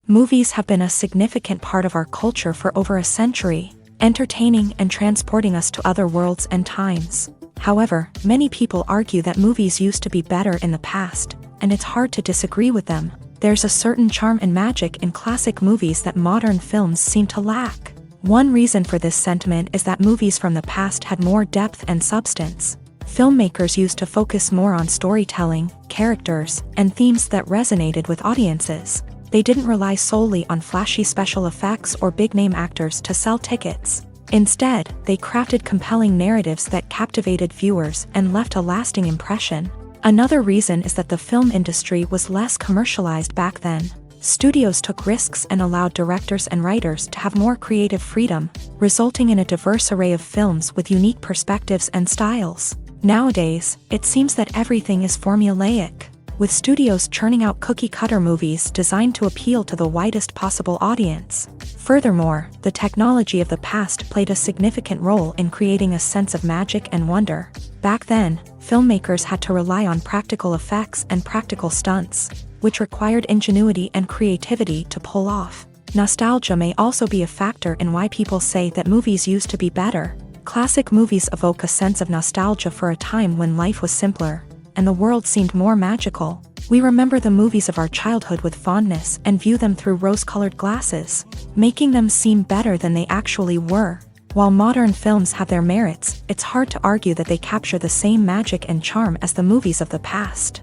Movies have been a significant part of our culture for over a century, entertaining and transporting us to other worlds and times. However, many people argue that movies used to be better in the past, and it's hard to disagree with them. There's a certain charm and magic in classic movies that modern films seem to lack. One reason for this sentiment is that movies from the past had more depth and substance. Filmmakers used to focus more on storytelling, characters, and themes that resonated with audiences. They didn't rely solely on flashy special effects or big-name actors to sell tickets. Instead, they crafted compelling narratives that captivated viewers and left a lasting impression. Another reason is that the film industry was less commercialized back then. Studios took risks and allowed directors and writers to have more creative freedom, resulting in a diverse array of films with unique perspectives and styles. Nowadays, it seems that everything is formulaic, with studios churning out cookie-cutter movies designed to appeal to the widest possible audience. Furthermore, the technology of the past played a significant role in creating a sense of magic and wonder. Back then, filmmakers had to rely on practical effects and practical stunts, which required ingenuity and creativity to pull off. Nostalgia may also be a factor in why people say that movies used to be better. Classic movies evoke a sense of nostalgia for a time when life was simpler, and the world seemed more magical. We remember the movies of our childhood with fondness and view them through rose-colored glasses, making them seem better than they actually were. While modern films have their merits, it's hard to argue that they capture the same magic and charm as the movies of the past.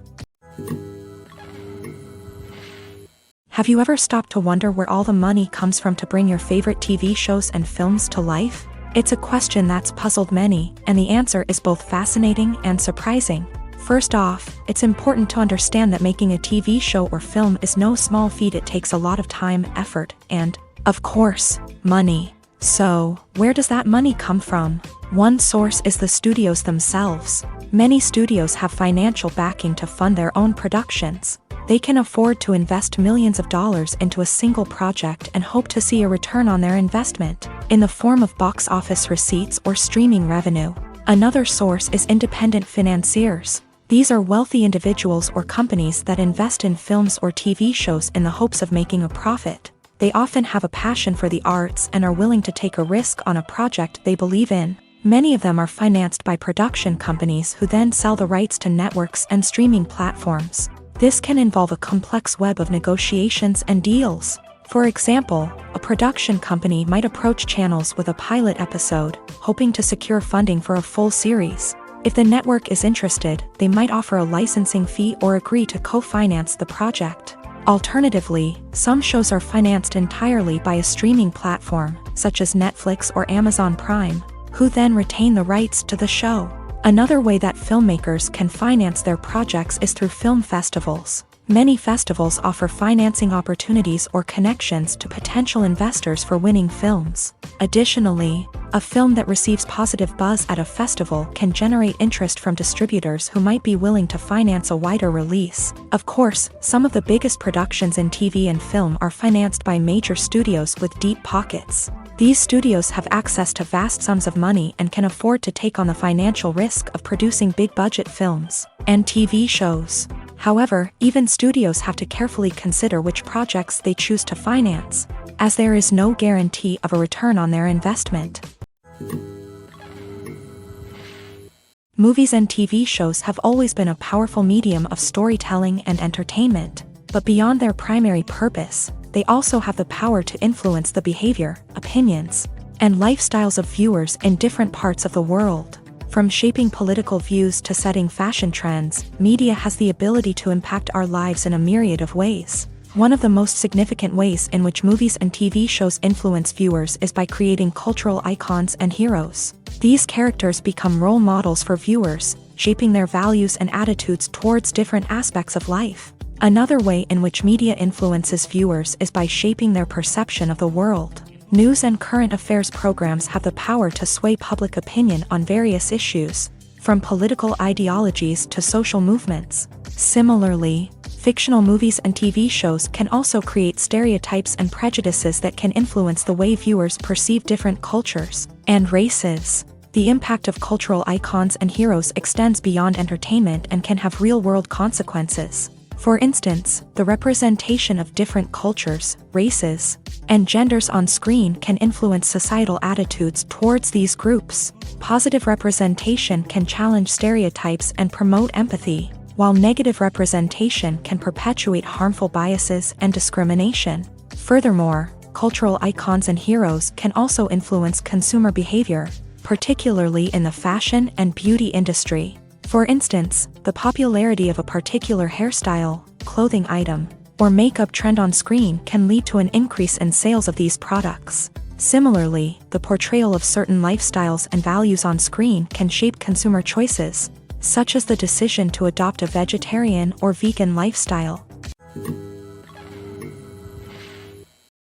Have you ever stopped to wonder where all the money comes from to bring your favorite TV shows and films to life? It's a question that's puzzled many, and the answer is both fascinating and surprising. First off, it's important to understand that making a TV show or film is no small feat. It takes a lot of time, effort, and, of course, money. So, where does that money come from? One source is the studios themselves. Many studios have financial backing to fund their own productions. They can afford to invest millions of dollars into a single project and hope to see a return on their investment, in the form of box office receipts or streaming revenue. Another source is independent financiers. These are wealthy individuals or companies that invest in films or TV shows in the hopes of making a profit. They often have a passion for the arts and are willing to take a risk on a project they believe in. Many of them are financed by production companies who then sell the rights to networks and streaming platforms. This can involve a complex web of negotiations and deals. For example, a production company might approach channels with a pilot episode, hoping to secure funding for a full series. If the network is interested, they might offer a licensing fee or agree to co-finance the project. Alternatively, some shows are financed entirely by a streaming platform, such as Netflix or Amazon Prime, who then retain the rights to the show. Another way that filmmakers can finance their projects is through film festivals. Many festivals offer financing opportunities or connections to potential investors for winning films. Additionally, a film that receives positive buzz at a festival can generate interest from distributors who might be willing to finance a wider release. Of course, some of the biggest productions in TV and film are financed by major studios with deep pockets. These studios have access to vast sums of money and can afford to take on the financial risk of producing big-budget films and TV shows. However, even studios have to carefully consider which projects they choose to finance, as there is no guarantee of a return on their investment. Movies and TV shows have always been a powerful medium of storytelling and entertainment, but beyond their primary purpose, they also have the power to influence the behavior, opinions, and lifestyles of viewers in different parts of the world. From shaping political views to setting fashion trends, media has the ability to impact our lives in a myriad of ways. One of the most significant ways in which movies and TV shows influence viewers is by creating cultural icons and heroes. These characters become role models for viewers, shaping their values and attitudes towards different aspects of life. Another way in which media influences viewers is by shaping their perception of the world. News and current affairs programs have the power to sway public opinion on various issues, from political ideologies to social movements. Similarly, fictional movies and TV shows can also create stereotypes and prejudices that can influence the way viewers perceive different cultures and races. The impact of cultural icons and heroes extends beyond entertainment and can have real-world consequences. For instance, the representation of different cultures, races, and genders on screen can influence societal attitudes towards these groups. Positive representation can challenge stereotypes and promote empathy, while negative representation can perpetuate harmful biases and discrimination. Furthermore, cultural icons and heroes can also influence consumer behavior, particularly in the fashion and beauty industry. For instance, the popularity of a particular hairstyle, clothing item, or makeup trend on screen can lead to an increase in sales of these products. Similarly, the portrayal of certain lifestyles and values on screen can shape consumer choices, such as the decision to adopt a vegetarian or vegan lifestyle.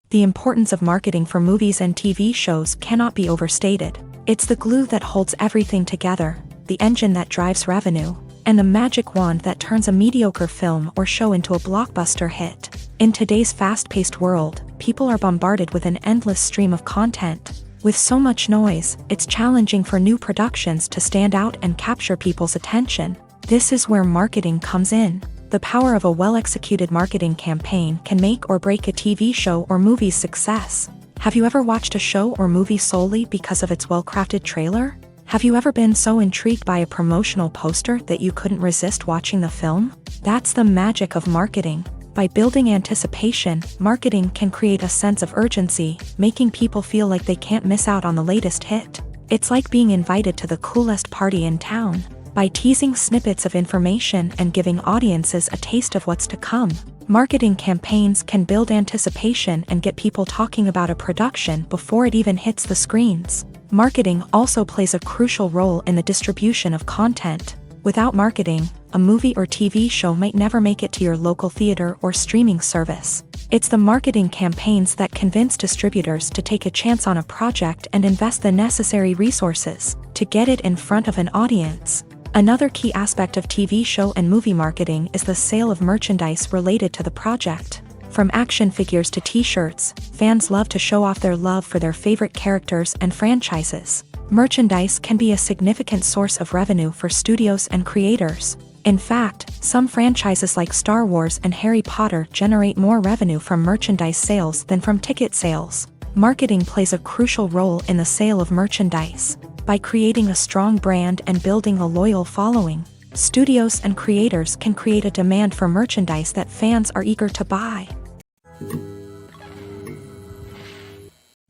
The importance of marketing for movies and TV shows cannot be overstated. It's the glue that holds everything together, the engine that drives revenue, and the magic wand that turns a mediocre film or show into a blockbuster hit. In today's fast-paced world, people are bombarded with an endless stream of content. With so much noise, it's challenging for new productions to stand out and capture people's attention. This is where marketing comes in. The power of a well-executed marketing campaign can make or break a TV show or movie's success. Have you ever watched a show or movie solely because of its well-crafted trailer? Have you ever been so intrigued by a promotional poster that you couldn't resist watching the film? That's the magic of marketing. By building anticipation, marketing can create a sense of urgency, making people feel like they can't miss out on the latest hit. It's like being invited to the coolest party in town. By teasing snippets of information and giving audiences a taste of what's to come, marketing campaigns can build anticipation and get people talking about a production before it even hits the screens. Marketing also plays a crucial role in the distribution of content. Without marketing, a movie or TV show might never make it to your local theater or streaming service. It's the marketing campaigns that convince distributors to take a chance on a project and invest the necessary resources to get it in front of an audience. Another key aspect of TV show and movie marketing is the sale of merchandise related to the project. From action figures to t-shirts, fans love to show off their love for their favorite characters and franchises. Merchandise can be a significant source of revenue for studios and creators. In fact, some franchises like Star Wars and Harry Potter generate more revenue from merchandise sales than from ticket sales. Marketing plays a crucial role in the sale of merchandise. By creating a strong brand and building a loyal following, studios and creators can create a demand for merchandise that fans are eager to buy.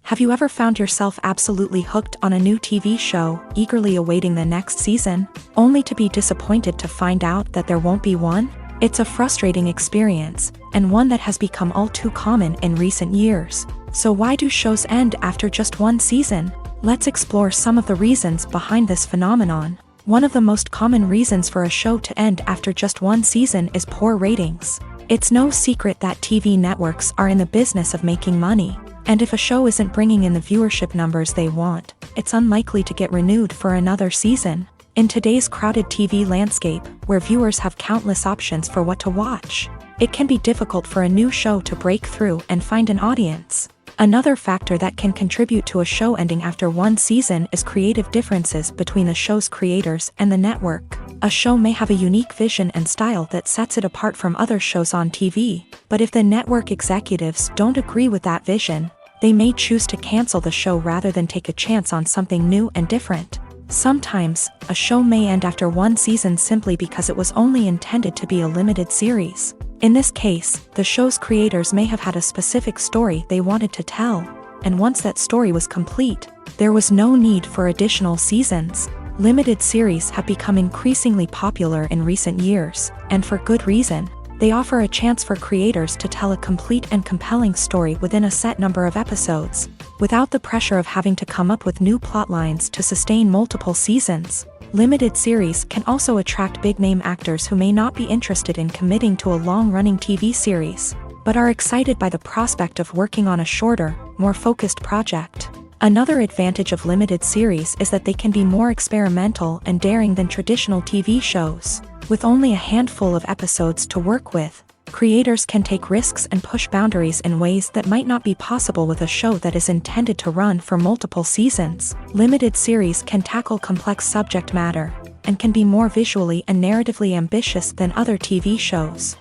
Have you ever found yourself absolutely hooked on a new TV show, eagerly awaiting the next season, only to be disappointed to find out that there won't be one? It's a frustrating experience, and one that has become all too common in recent years. So why do shows end after just one season? Let's explore some of the reasons behind this phenomenon. One of the most common reasons for a show to end after just one season is poor ratings. It's no secret that TV networks are in the business of making money. And if a show isn't bringing in the viewership numbers they want, it's unlikely to get renewed for another season. In today's crowded TV landscape, where viewers have countless options for what to watch, it can be difficult for a new show to break through and find an audience. Another factor that can contribute to a show ending after one season is creative differences between the show's creators and the network. A show may have a unique vision and style that sets it apart from other shows on TV, but if the network executives don't agree with that vision, they may choose to cancel the show rather than take a chance on something new and different. Sometimes, a show may end after one season simply because it was only intended to be a limited series. In this case, the show's creators may have had a specific story they wanted to tell, and once that story was complete, there was no need for additional seasons. Limited series have become increasingly popular in recent years, and for good reason. They offer a chance for creators to tell a complete and compelling story within a set number of episodes, without the pressure of having to come up with new plotlines to sustain multiple seasons. Limited series can also attract big-name actors who may not be interested in committing to a long-running TV series, but are excited by the prospect of working on a shorter, more focused project. Another advantage of limited series is that they can be more experimental and daring than traditional TV shows. With only a handful of episodes to work with, creators can take risks and push boundaries in ways that might not be possible with a show that is intended to run for multiple seasons. Limited series can tackle complex subject matter, and can be more visually and narratively ambitious than other TV shows.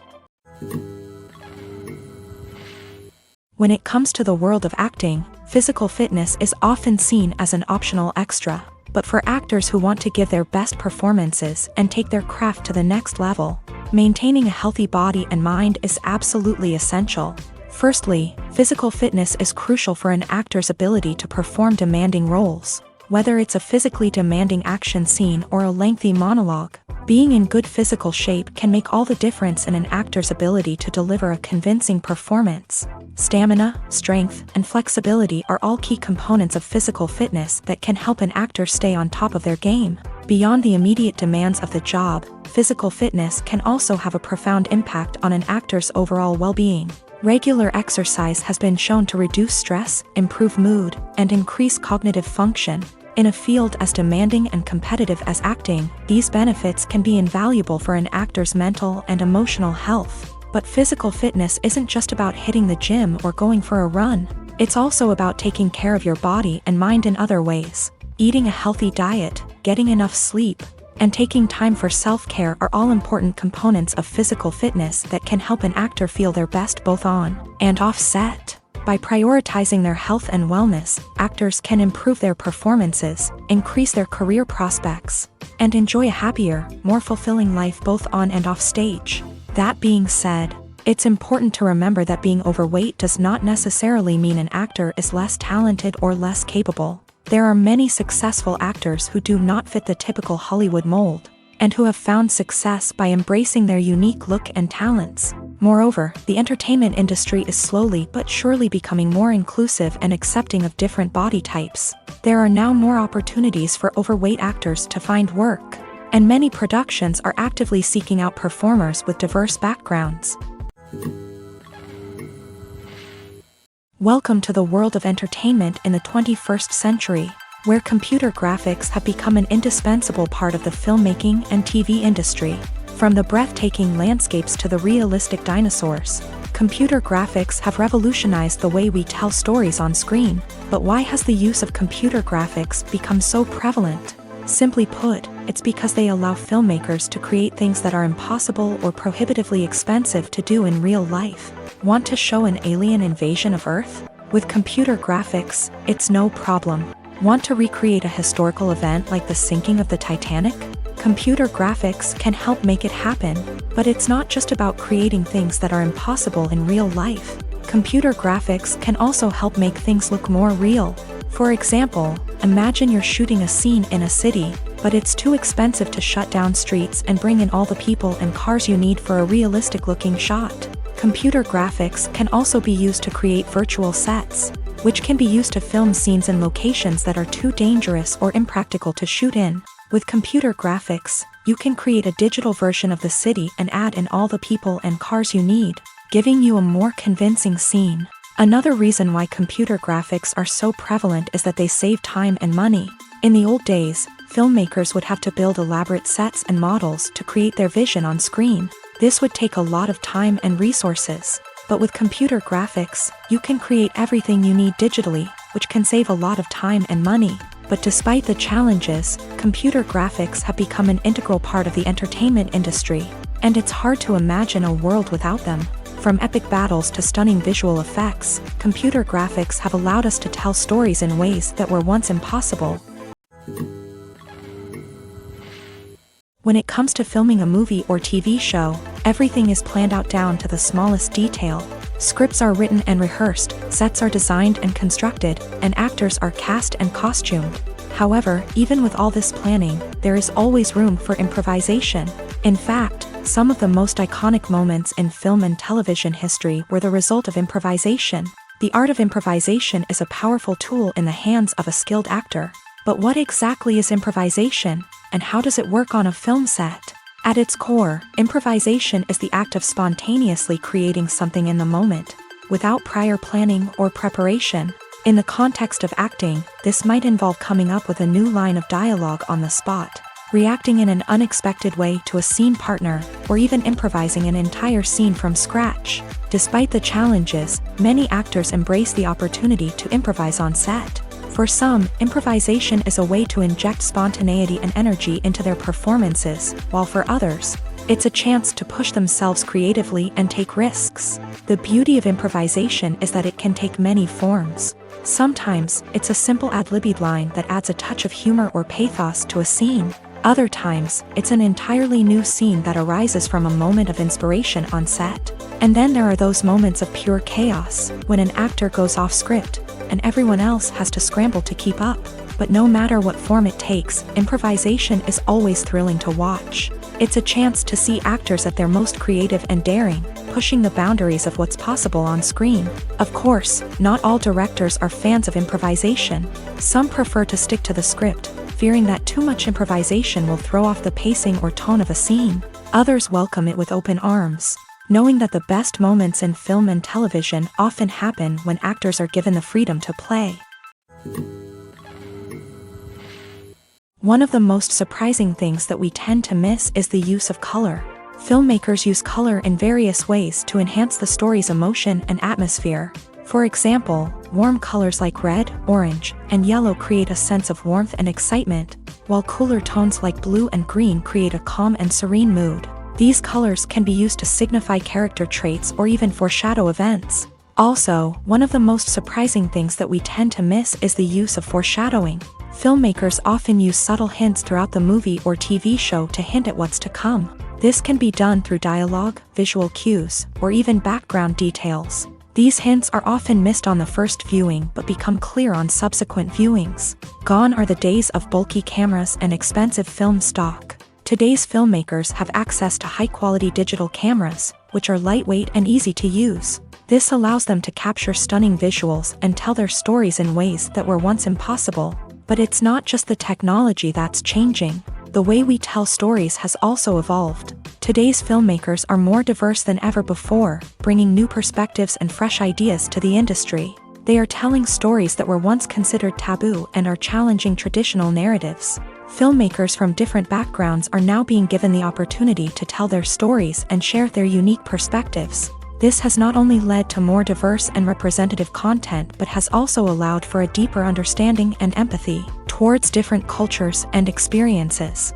When it comes to the world of acting, physical fitness is often seen as an optional extra. But for actors who want to give their best performances and take their craft to the next level, maintaining a healthy body and mind is absolutely essential. Firstly, physical fitness is crucial for an actor's ability to perform demanding roles. Whether it's a physically demanding action scene or a lengthy monologue, being in good physical shape can make all the difference in an actor's ability to deliver a convincing performance. Stamina, strength, and flexibility are all key components of physical fitness that can help an actor stay on top of their game. Beyond the immediate demands of the job, physical fitness can also have a profound impact on an actor's overall well-being. Regular exercise has been shown to reduce stress, improve mood, and increase cognitive function. In a field as demanding and competitive as acting, these benefits can be invaluable for an actor's mental and emotional health. But physical fitness isn't just about hitting the gym or going for a run. It's also about taking care of your body and mind in other ways. Eating a healthy diet, getting enough sleep, and taking time for self-care are all important components of physical fitness that can help an actor feel their best both on and off set. By prioritizing their health and wellness, actors can improve their performances, increase their career prospects, and enjoy a happier, more fulfilling life both on and off stage. That being said, it's important to remember that being overweight does not necessarily mean an actor is less talented or less capable. There are many successful actors who do not fit the typical Hollywood mold, and who have found success by embracing their unique look and talents. Moreover, the entertainment industry is slowly but surely becoming more inclusive and accepting of different body types. There are now more opportunities for overweight actors to find work, and many productions are actively seeking out performers with diverse backgrounds. Welcome to the world of entertainment in the 21st century, where computer graphics have become an indispensable part of the filmmaking and TV industry. From the breathtaking landscapes to the realistic dinosaurs, computer graphics have revolutionized the way we tell stories on screen. But why has the use of computer graphics become so prevalent? Simply put, it's because they allow filmmakers to create things that are impossible or prohibitively expensive to do in real life. Want to show an alien invasion of Earth? With computer graphics, it's no problem. Want to recreate a historical event like the sinking of the Titanic? Computer graphics can help make it happen, but it's not just about creating things that are impossible in real life. Computer graphics can also help make things look more real. For example, imagine you're shooting a scene in a city, but it's too expensive to shut down streets and bring in all the people and cars you need for a realistic-looking shot. Computer graphics can also be used to create virtual sets, which can be used to film scenes in locations that are too dangerous or impractical to shoot in. With computer graphics, you can create a digital version of the city and add in all the people and cars you need, giving you a more convincing scene. Another reason why computer graphics are so prevalent is that they save time and money. In the old days, filmmakers would have to build elaborate sets and models to create their vision on screen. This would take a lot of time and resources. But with computer graphics, you can create everything you need digitally, which can save a lot of time and money. But despite the challenges, computer graphics have become an integral part of the entertainment industry, and it's hard to imagine a world without them. From epic battles to stunning visual effects, computer graphics have allowed us to tell stories in ways that were once impossible. When it comes to filming a movie or TV show, everything is planned out down to the smallest detail. Scripts are written and rehearsed, sets are designed and constructed, and actors are cast and costumed. However, even with all this planning, there is always room for improvisation. In fact, some of the most iconic moments in film and television history were the result of improvisation. The art of improvisation is a powerful tool in the hands of a skilled actor. But what exactly is improvisation, and how does it work on a film set? At its core, improvisation is the act of spontaneously creating something in the moment, without prior planning or preparation. In the context of acting, this might involve coming up with a new line of dialogue on the spot, reacting in an unexpected way to a scene partner, or even improvising an entire scene from scratch. Despite the challenges, many actors embrace the opportunity to improvise on set. For some, improvisation is a way to inject spontaneity and energy into their performances, while for others, it's a chance to push themselves creatively and take risks. The beauty of improvisation is that it can take many forms. Sometimes, it's a simple ad-libbed line that adds a touch of humor or pathos to a scene. Other times, it's an entirely new scene that arises from a moment of inspiration on set. And then there are those moments of pure chaos, when an actor goes off script, and everyone else has to scramble to keep up. But no matter what form it takes, improvisation is always thrilling to watch. It's a chance to see actors at their most creative and daring, pushing the boundaries of what's possible on screen. Of course, not all directors are fans of improvisation. Some prefer to stick to the script, fearing that too much improvisation will throw off the pacing or tone of a scene. Others welcome it with open arms, knowing that the best moments in film and television often happen when actors are given the freedom to play. One of the most surprising things that we tend to miss is the use of color. Filmmakers use color in various ways to enhance the story's emotion and atmosphere. For example, warm colors like red, orange, and yellow create a sense of warmth and excitement, while cooler tones like blue and green create a calm and serene mood. These colors can be used to signify character traits or even foreshadow events. Also, one of the most surprising things that we tend to miss is the use of foreshadowing. Filmmakers often use subtle hints throughout the movie or TV show to hint at what's to come. This can be done through dialogue, visual cues, or even background details. These hints are often missed on the first viewing but become clear on subsequent viewings. Gone are the days of bulky cameras and expensive film stock. Today's filmmakers have access to high-quality digital cameras, which are lightweight and easy to use. This allows them to capture stunning visuals and tell their stories in ways that were once impossible. But it's not just the technology that's changing. The way we tell stories has also evolved. Today's filmmakers are more diverse than ever before, bringing new perspectives and fresh ideas to the industry. They are telling stories that were once considered taboo and are challenging traditional narratives. Filmmakers from different backgrounds are now being given the opportunity to tell their stories and share their unique perspectives. This has not only led to more diverse and representative content but has also allowed for a deeper understanding and empathy towards different cultures and experiences.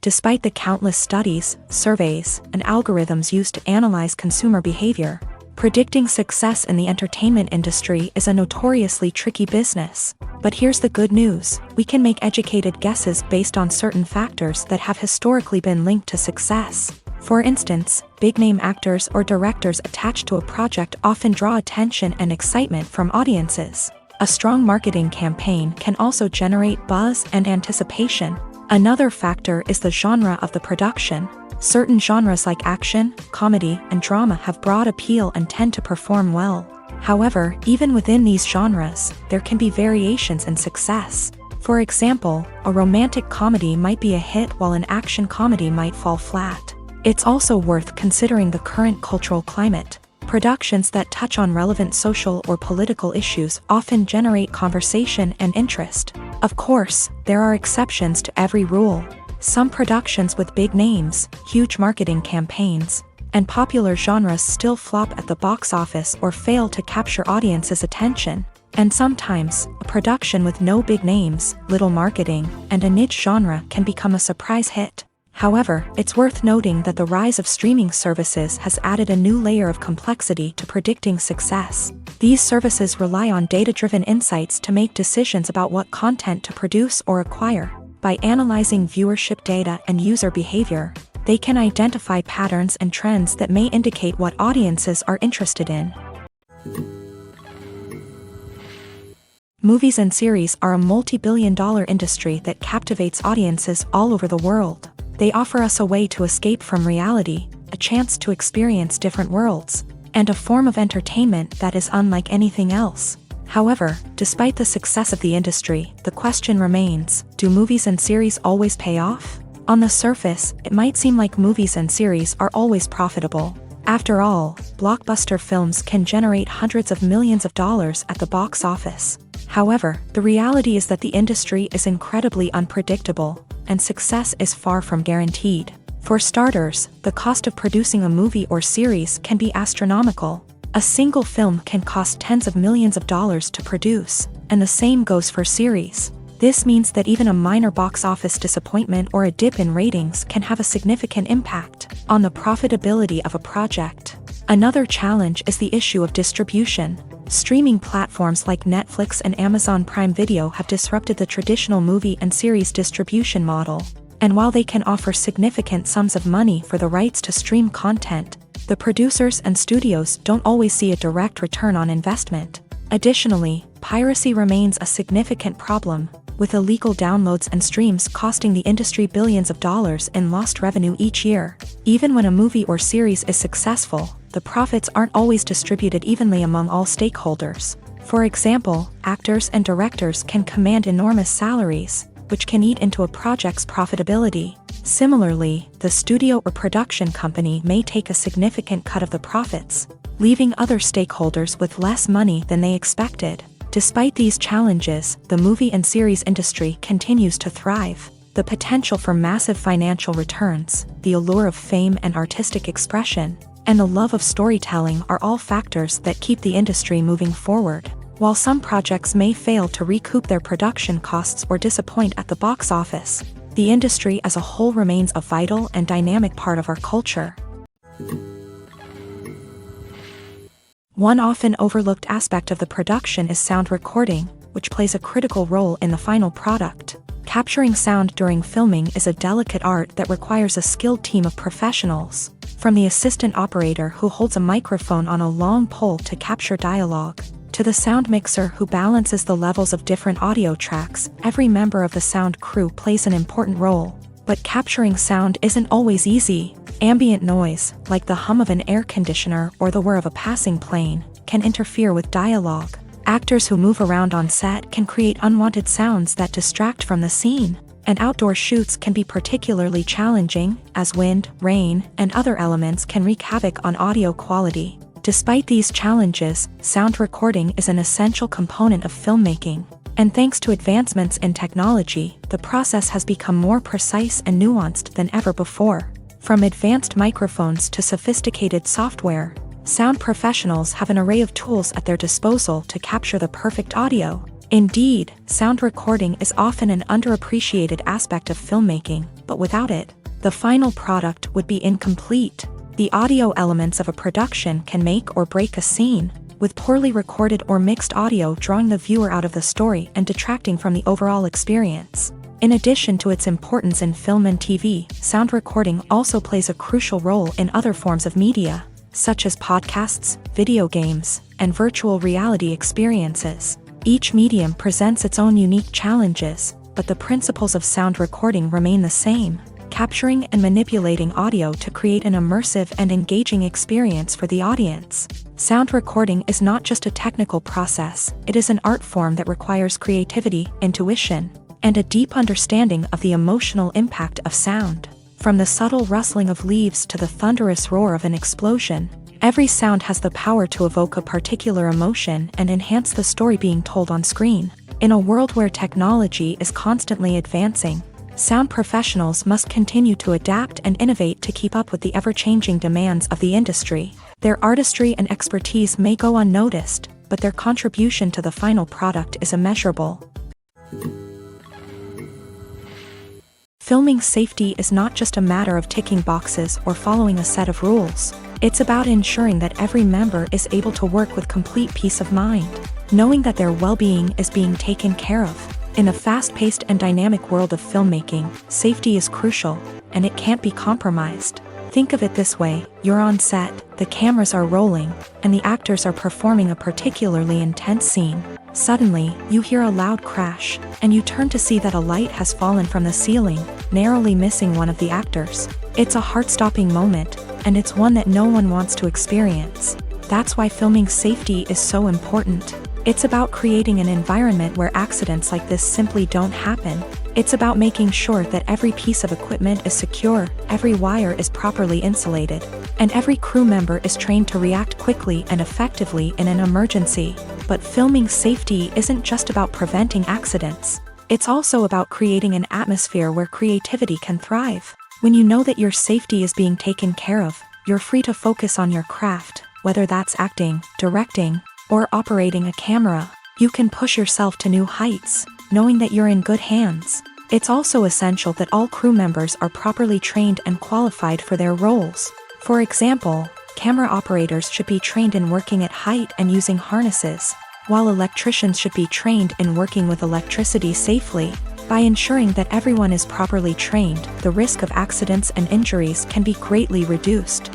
Despite the countless studies, surveys, and algorithms used to analyze consumer behavior, predicting success in the entertainment industry is a notoriously tricky business. But here's the good news: we can make educated guesses based on certain factors that have historically been linked to success. For instance, big-name actors or directors attached to a project often draw attention and excitement from audiences. A strong marketing campaign can also generate buzz and anticipation. Another factor is the genre of the production. Certain genres like action, comedy, and drama have broad appeal and tend to perform well. However, even within these genres, there can be variations in success. For example, a romantic comedy might be a hit while an action comedy might fall flat. It's also worth considering the current cultural climate. Productions that touch on relevant social or political issues often generate conversation and interest. Of course, there are exceptions to every rule. Some productions with big names, huge marketing campaigns, and popular genres still flop at the box office or fail to capture audiences' attention. And sometimes, a production with no big names, little marketing, and a niche genre can become a surprise hit. However, it's worth noting that the rise of streaming services has added a new layer of complexity to predicting success. These services rely on data-driven insights to make decisions about what content to produce or acquire. By analyzing viewership data and user behavior, they can identify patterns and trends that may indicate what audiences are interested in. Movies and series are a multi-billion-dollar industry that captivates audiences all over the world. They offer us a way to escape from reality, a chance to experience different worlds, and a form of entertainment that is unlike anything else. However, despite the success of the industry, the question remains: do movies and series always pay off? On the surface, it might seem like movies and series are always profitable. After all, blockbuster films can generate hundreds of millions of dollars at the box office. However, the reality is that the industry is incredibly unpredictable, and success is far from guaranteed. For starters, the cost of producing a movie or series can be astronomical. A single film can cost tens of millions of dollars to produce, and the same goes for series. This means that even a minor box office disappointment or a dip in ratings can have a significant impact on the profitability of a project. Another challenge is the issue of distribution. Streaming platforms like Netflix and Amazon Prime Video have disrupted the traditional movie and series distribution model. And while they can offer significant sums of money for the rights to stream content, the producers and studios don't always see a direct return on investment. Additionally, piracy remains a significant problem, with illegal downloads and streams costing the industry billions of dollars in lost revenue each year. Even when a movie or series is successful, the profits aren't always distributed evenly among all stakeholders. For example, actors and directors can command enormous salaries, which can eat into a project's profitability. Similarly, the studio or production company may take a significant cut of the profits, leaving other stakeholders with less money than they expected. Despite these challenges, the movie and series industry continues to thrive. The potential for massive financial returns, the allure of fame and artistic expression, and the love of storytelling are all factors that keep the industry moving forward. While some projects may fail to recoup their production costs or disappoint at the box office, the industry as a whole remains a vital and dynamic part of our culture. One often overlooked aspect of the production is sound recording, which plays a critical role in the final product. Capturing sound during filming is a delicate art that requires a skilled team of professionals. From the assistant operator who holds a microphone on a long pole to capture dialogue, to the sound mixer who balances the levels of different audio tracks, every member of the sound crew plays an important role. But capturing sound isn't always easy. Ambient noise, like the hum of an air conditioner or the whir of a passing plane, can interfere with dialogue. Actors who move around on set can create unwanted sounds that distract from the scene. And outdoor shoots can be particularly challenging, as wind, rain, and other elements can wreak havoc on audio quality. Despite these challenges, sound recording is an essential component of filmmaking. And thanks to advancements in technology, the process has become more precise and nuanced than ever before. From advanced microphones to sophisticated software, sound professionals have an array of tools at their disposal to capture the perfect audio. Indeed, sound recording is often an underappreciated aspect of filmmaking, but without it, the final product would be incomplete. The audio elements of a production can make or break a scene, with poorly recorded or mixed audio drawing the viewer out of the story and detracting from the overall experience. In addition to its importance in film and TV, sound recording also plays a crucial role in other forms of media, such as podcasts, video games, and virtual reality experiences. Each medium presents its own unique challenges, but the principles of sound recording remain the same, capturing and manipulating audio to create an immersive and engaging experience for the audience. Sound recording is not just a technical process, it is an art form that requires creativity, intuition, and a deep understanding of the emotional impact of sound. From the subtle rustling of leaves to the thunderous roar of an explosion, every sound has the power to evoke a particular emotion and enhance the story being told on screen. In a world where technology is constantly advancing, sound professionals must continue to adapt and innovate to keep up with the ever-changing demands of the industry. Their artistry and expertise may go unnoticed, but their contribution to the final product is immeasurable. Filming safety is not just a matter of ticking boxes or following a set of rules. It's about ensuring that every member is able to work with complete peace of mind, knowing that their well-being is being taken care of. In the fast-paced and dynamic world of filmmaking, safety is crucial, and it can't be compromised. Think of it this way: you're on set, the cameras are rolling, and the actors are performing a particularly intense scene. Suddenly, you hear a loud crash, and you turn to see that a light has fallen from the ceiling, narrowly missing one of the actors. It's a heart-stopping moment, and it's one that no one wants to experience. That's why filming safety is so important. It's about creating an environment where accidents like this simply don't happen. It's about making sure that every piece of equipment is secure, every wire is properly insulated, and every crew member is trained to react quickly and effectively in an emergency. But filming safety isn't just about preventing accidents. It's also about creating an atmosphere where creativity can thrive. When you know that your safety is being taken care of, you're free to focus on your craft, whether that's acting, directing, or operating a camera. You can push yourself to new heights, knowing that you're in good hands. It's also essential that all crew members are properly trained and qualified for their roles. For example, camera operators should be trained in working at height and using harnesses, while electricians should be trained in working with electricity safely. By ensuring that everyone is properly trained, the risk of accidents and injuries can be greatly reduced.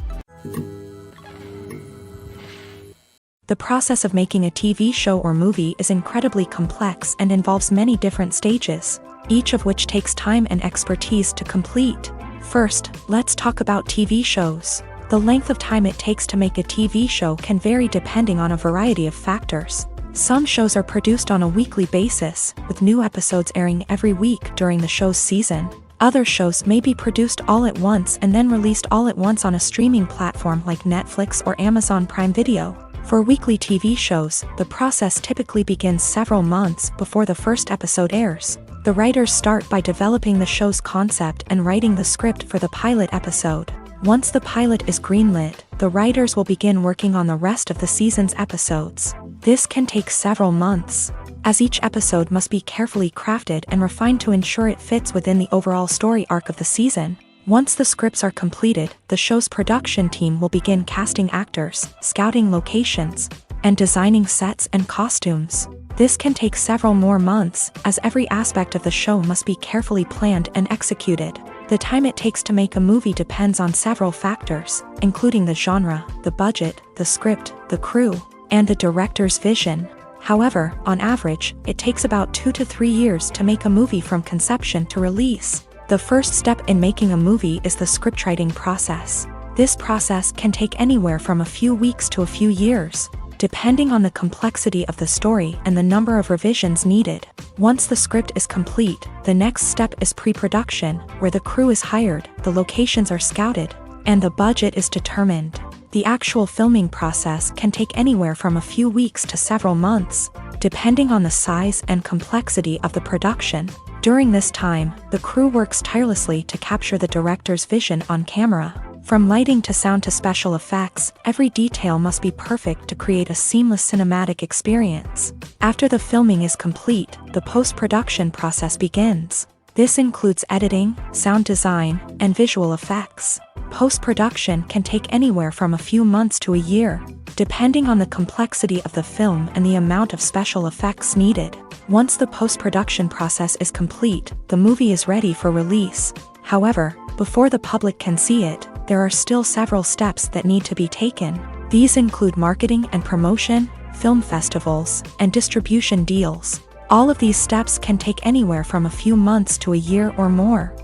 The process of making a TV show or movie is incredibly complex and involves many different stages, each of which takes time and expertise to complete. First, let's talk about TV shows. The length of time it takes to make a TV show can vary depending on a variety of factors. Some shows are produced on a weekly basis, with new episodes airing every week during the show's season. Other shows may be produced all at once and then released all at once on a streaming platform like Netflix or Amazon Prime Video. For weekly TV shows, the process typically begins several months before the first episode airs. The writers start by developing the show's concept and writing the script for the pilot episode. Once the pilot is greenlit, the writers will begin working on the rest of the season's episodes. This can take several months, as each episode must be carefully crafted and refined to ensure it fits within the overall story arc of the season. Once the scripts are completed, the show's production team will begin casting actors, scouting locations, and designing sets and costumes. This can take several more months, as every aspect of the show must be carefully planned and executed. The time it takes to make a movie depends on several factors, including the genre, the budget, the script, the crew, and the director's vision. However, on average, it takes about 2 to 3 years to make a movie from conception to release. The first step in making a movie is the scriptwriting process. This process can take anywhere from a few weeks to a few years, depending on the complexity of the story and the number of revisions needed. Once the script is complete, the next step is pre-production, where the crew is hired, the locations are scouted, and the budget is determined. The actual filming process can take anywhere from a few weeks to several months, depending on the size and complexity of the production. During this time, the crew works tirelessly to capture the director's vision on camera. From lighting to sound to special effects, every detail must be perfect to create a seamless cinematic experience. After the filming is complete, the post-production process begins. This includes editing, sound design, and visual effects. Post-production can take anywhere from a few months to a year, depending on the complexity of the film and the amount of special effects needed. Once the post-production process is complete, the movie is ready for release. However, before the public can see it, there are still several steps that need to be taken. These include marketing and promotion, film festivals, and distribution deals. All of these steps can take anywhere from a few months to a year or more.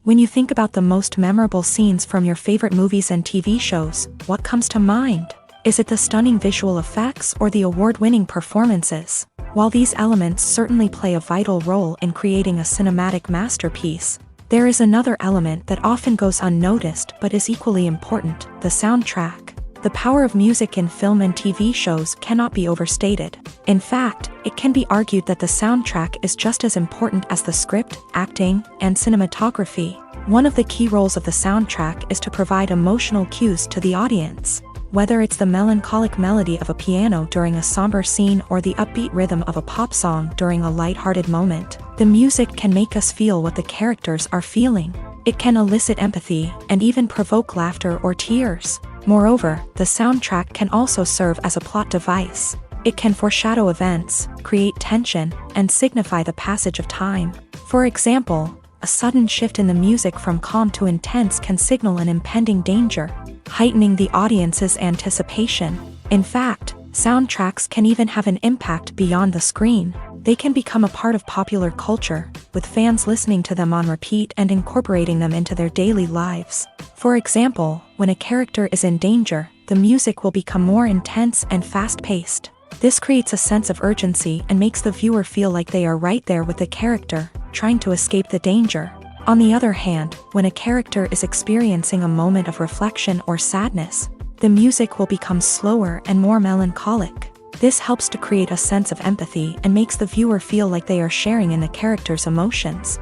When you think about the most memorable scenes from your favorite movies and TV shows, what comes to mind? Is it the stunning visual effects or the award-winning performances? While these elements certainly play a vital role in creating a cinematic masterpiece, there is another element that often goes unnoticed but is equally important: the soundtrack. The power of music in film and TV shows cannot be overstated. In fact, it can be argued that the soundtrack is just as important as the script, acting, and cinematography. One of the key roles of the soundtrack is to provide emotional cues to the audience. Whether it's the melancholic melody of a piano during a somber scene or the upbeat rhythm of a pop song during a lighthearted moment, the music can make us feel what the characters are feeling. It can elicit empathy and even provoke laughter or tears. Moreover, the soundtrack can also serve as a plot device. It can foreshadow events, create tension, and signify the passage of time. For example, a sudden shift in the music from calm to intense can signal an impending danger, heightening the audience's anticipation. In fact, soundtracks can even have an impact beyond the screen. They can become a part of popular culture, with fans listening to them on repeat and incorporating them into their daily lives. For example, when a character is in danger, the music will become more intense and fast-paced. This creates a sense of urgency and makes the viewer feel like they are right there with the character, trying to escape the danger. On the other hand, when a character is experiencing a moment of reflection or sadness, the music will become slower and more melancholic. This helps to create a sense of empathy and makes the viewer feel like they are sharing in the character's emotions.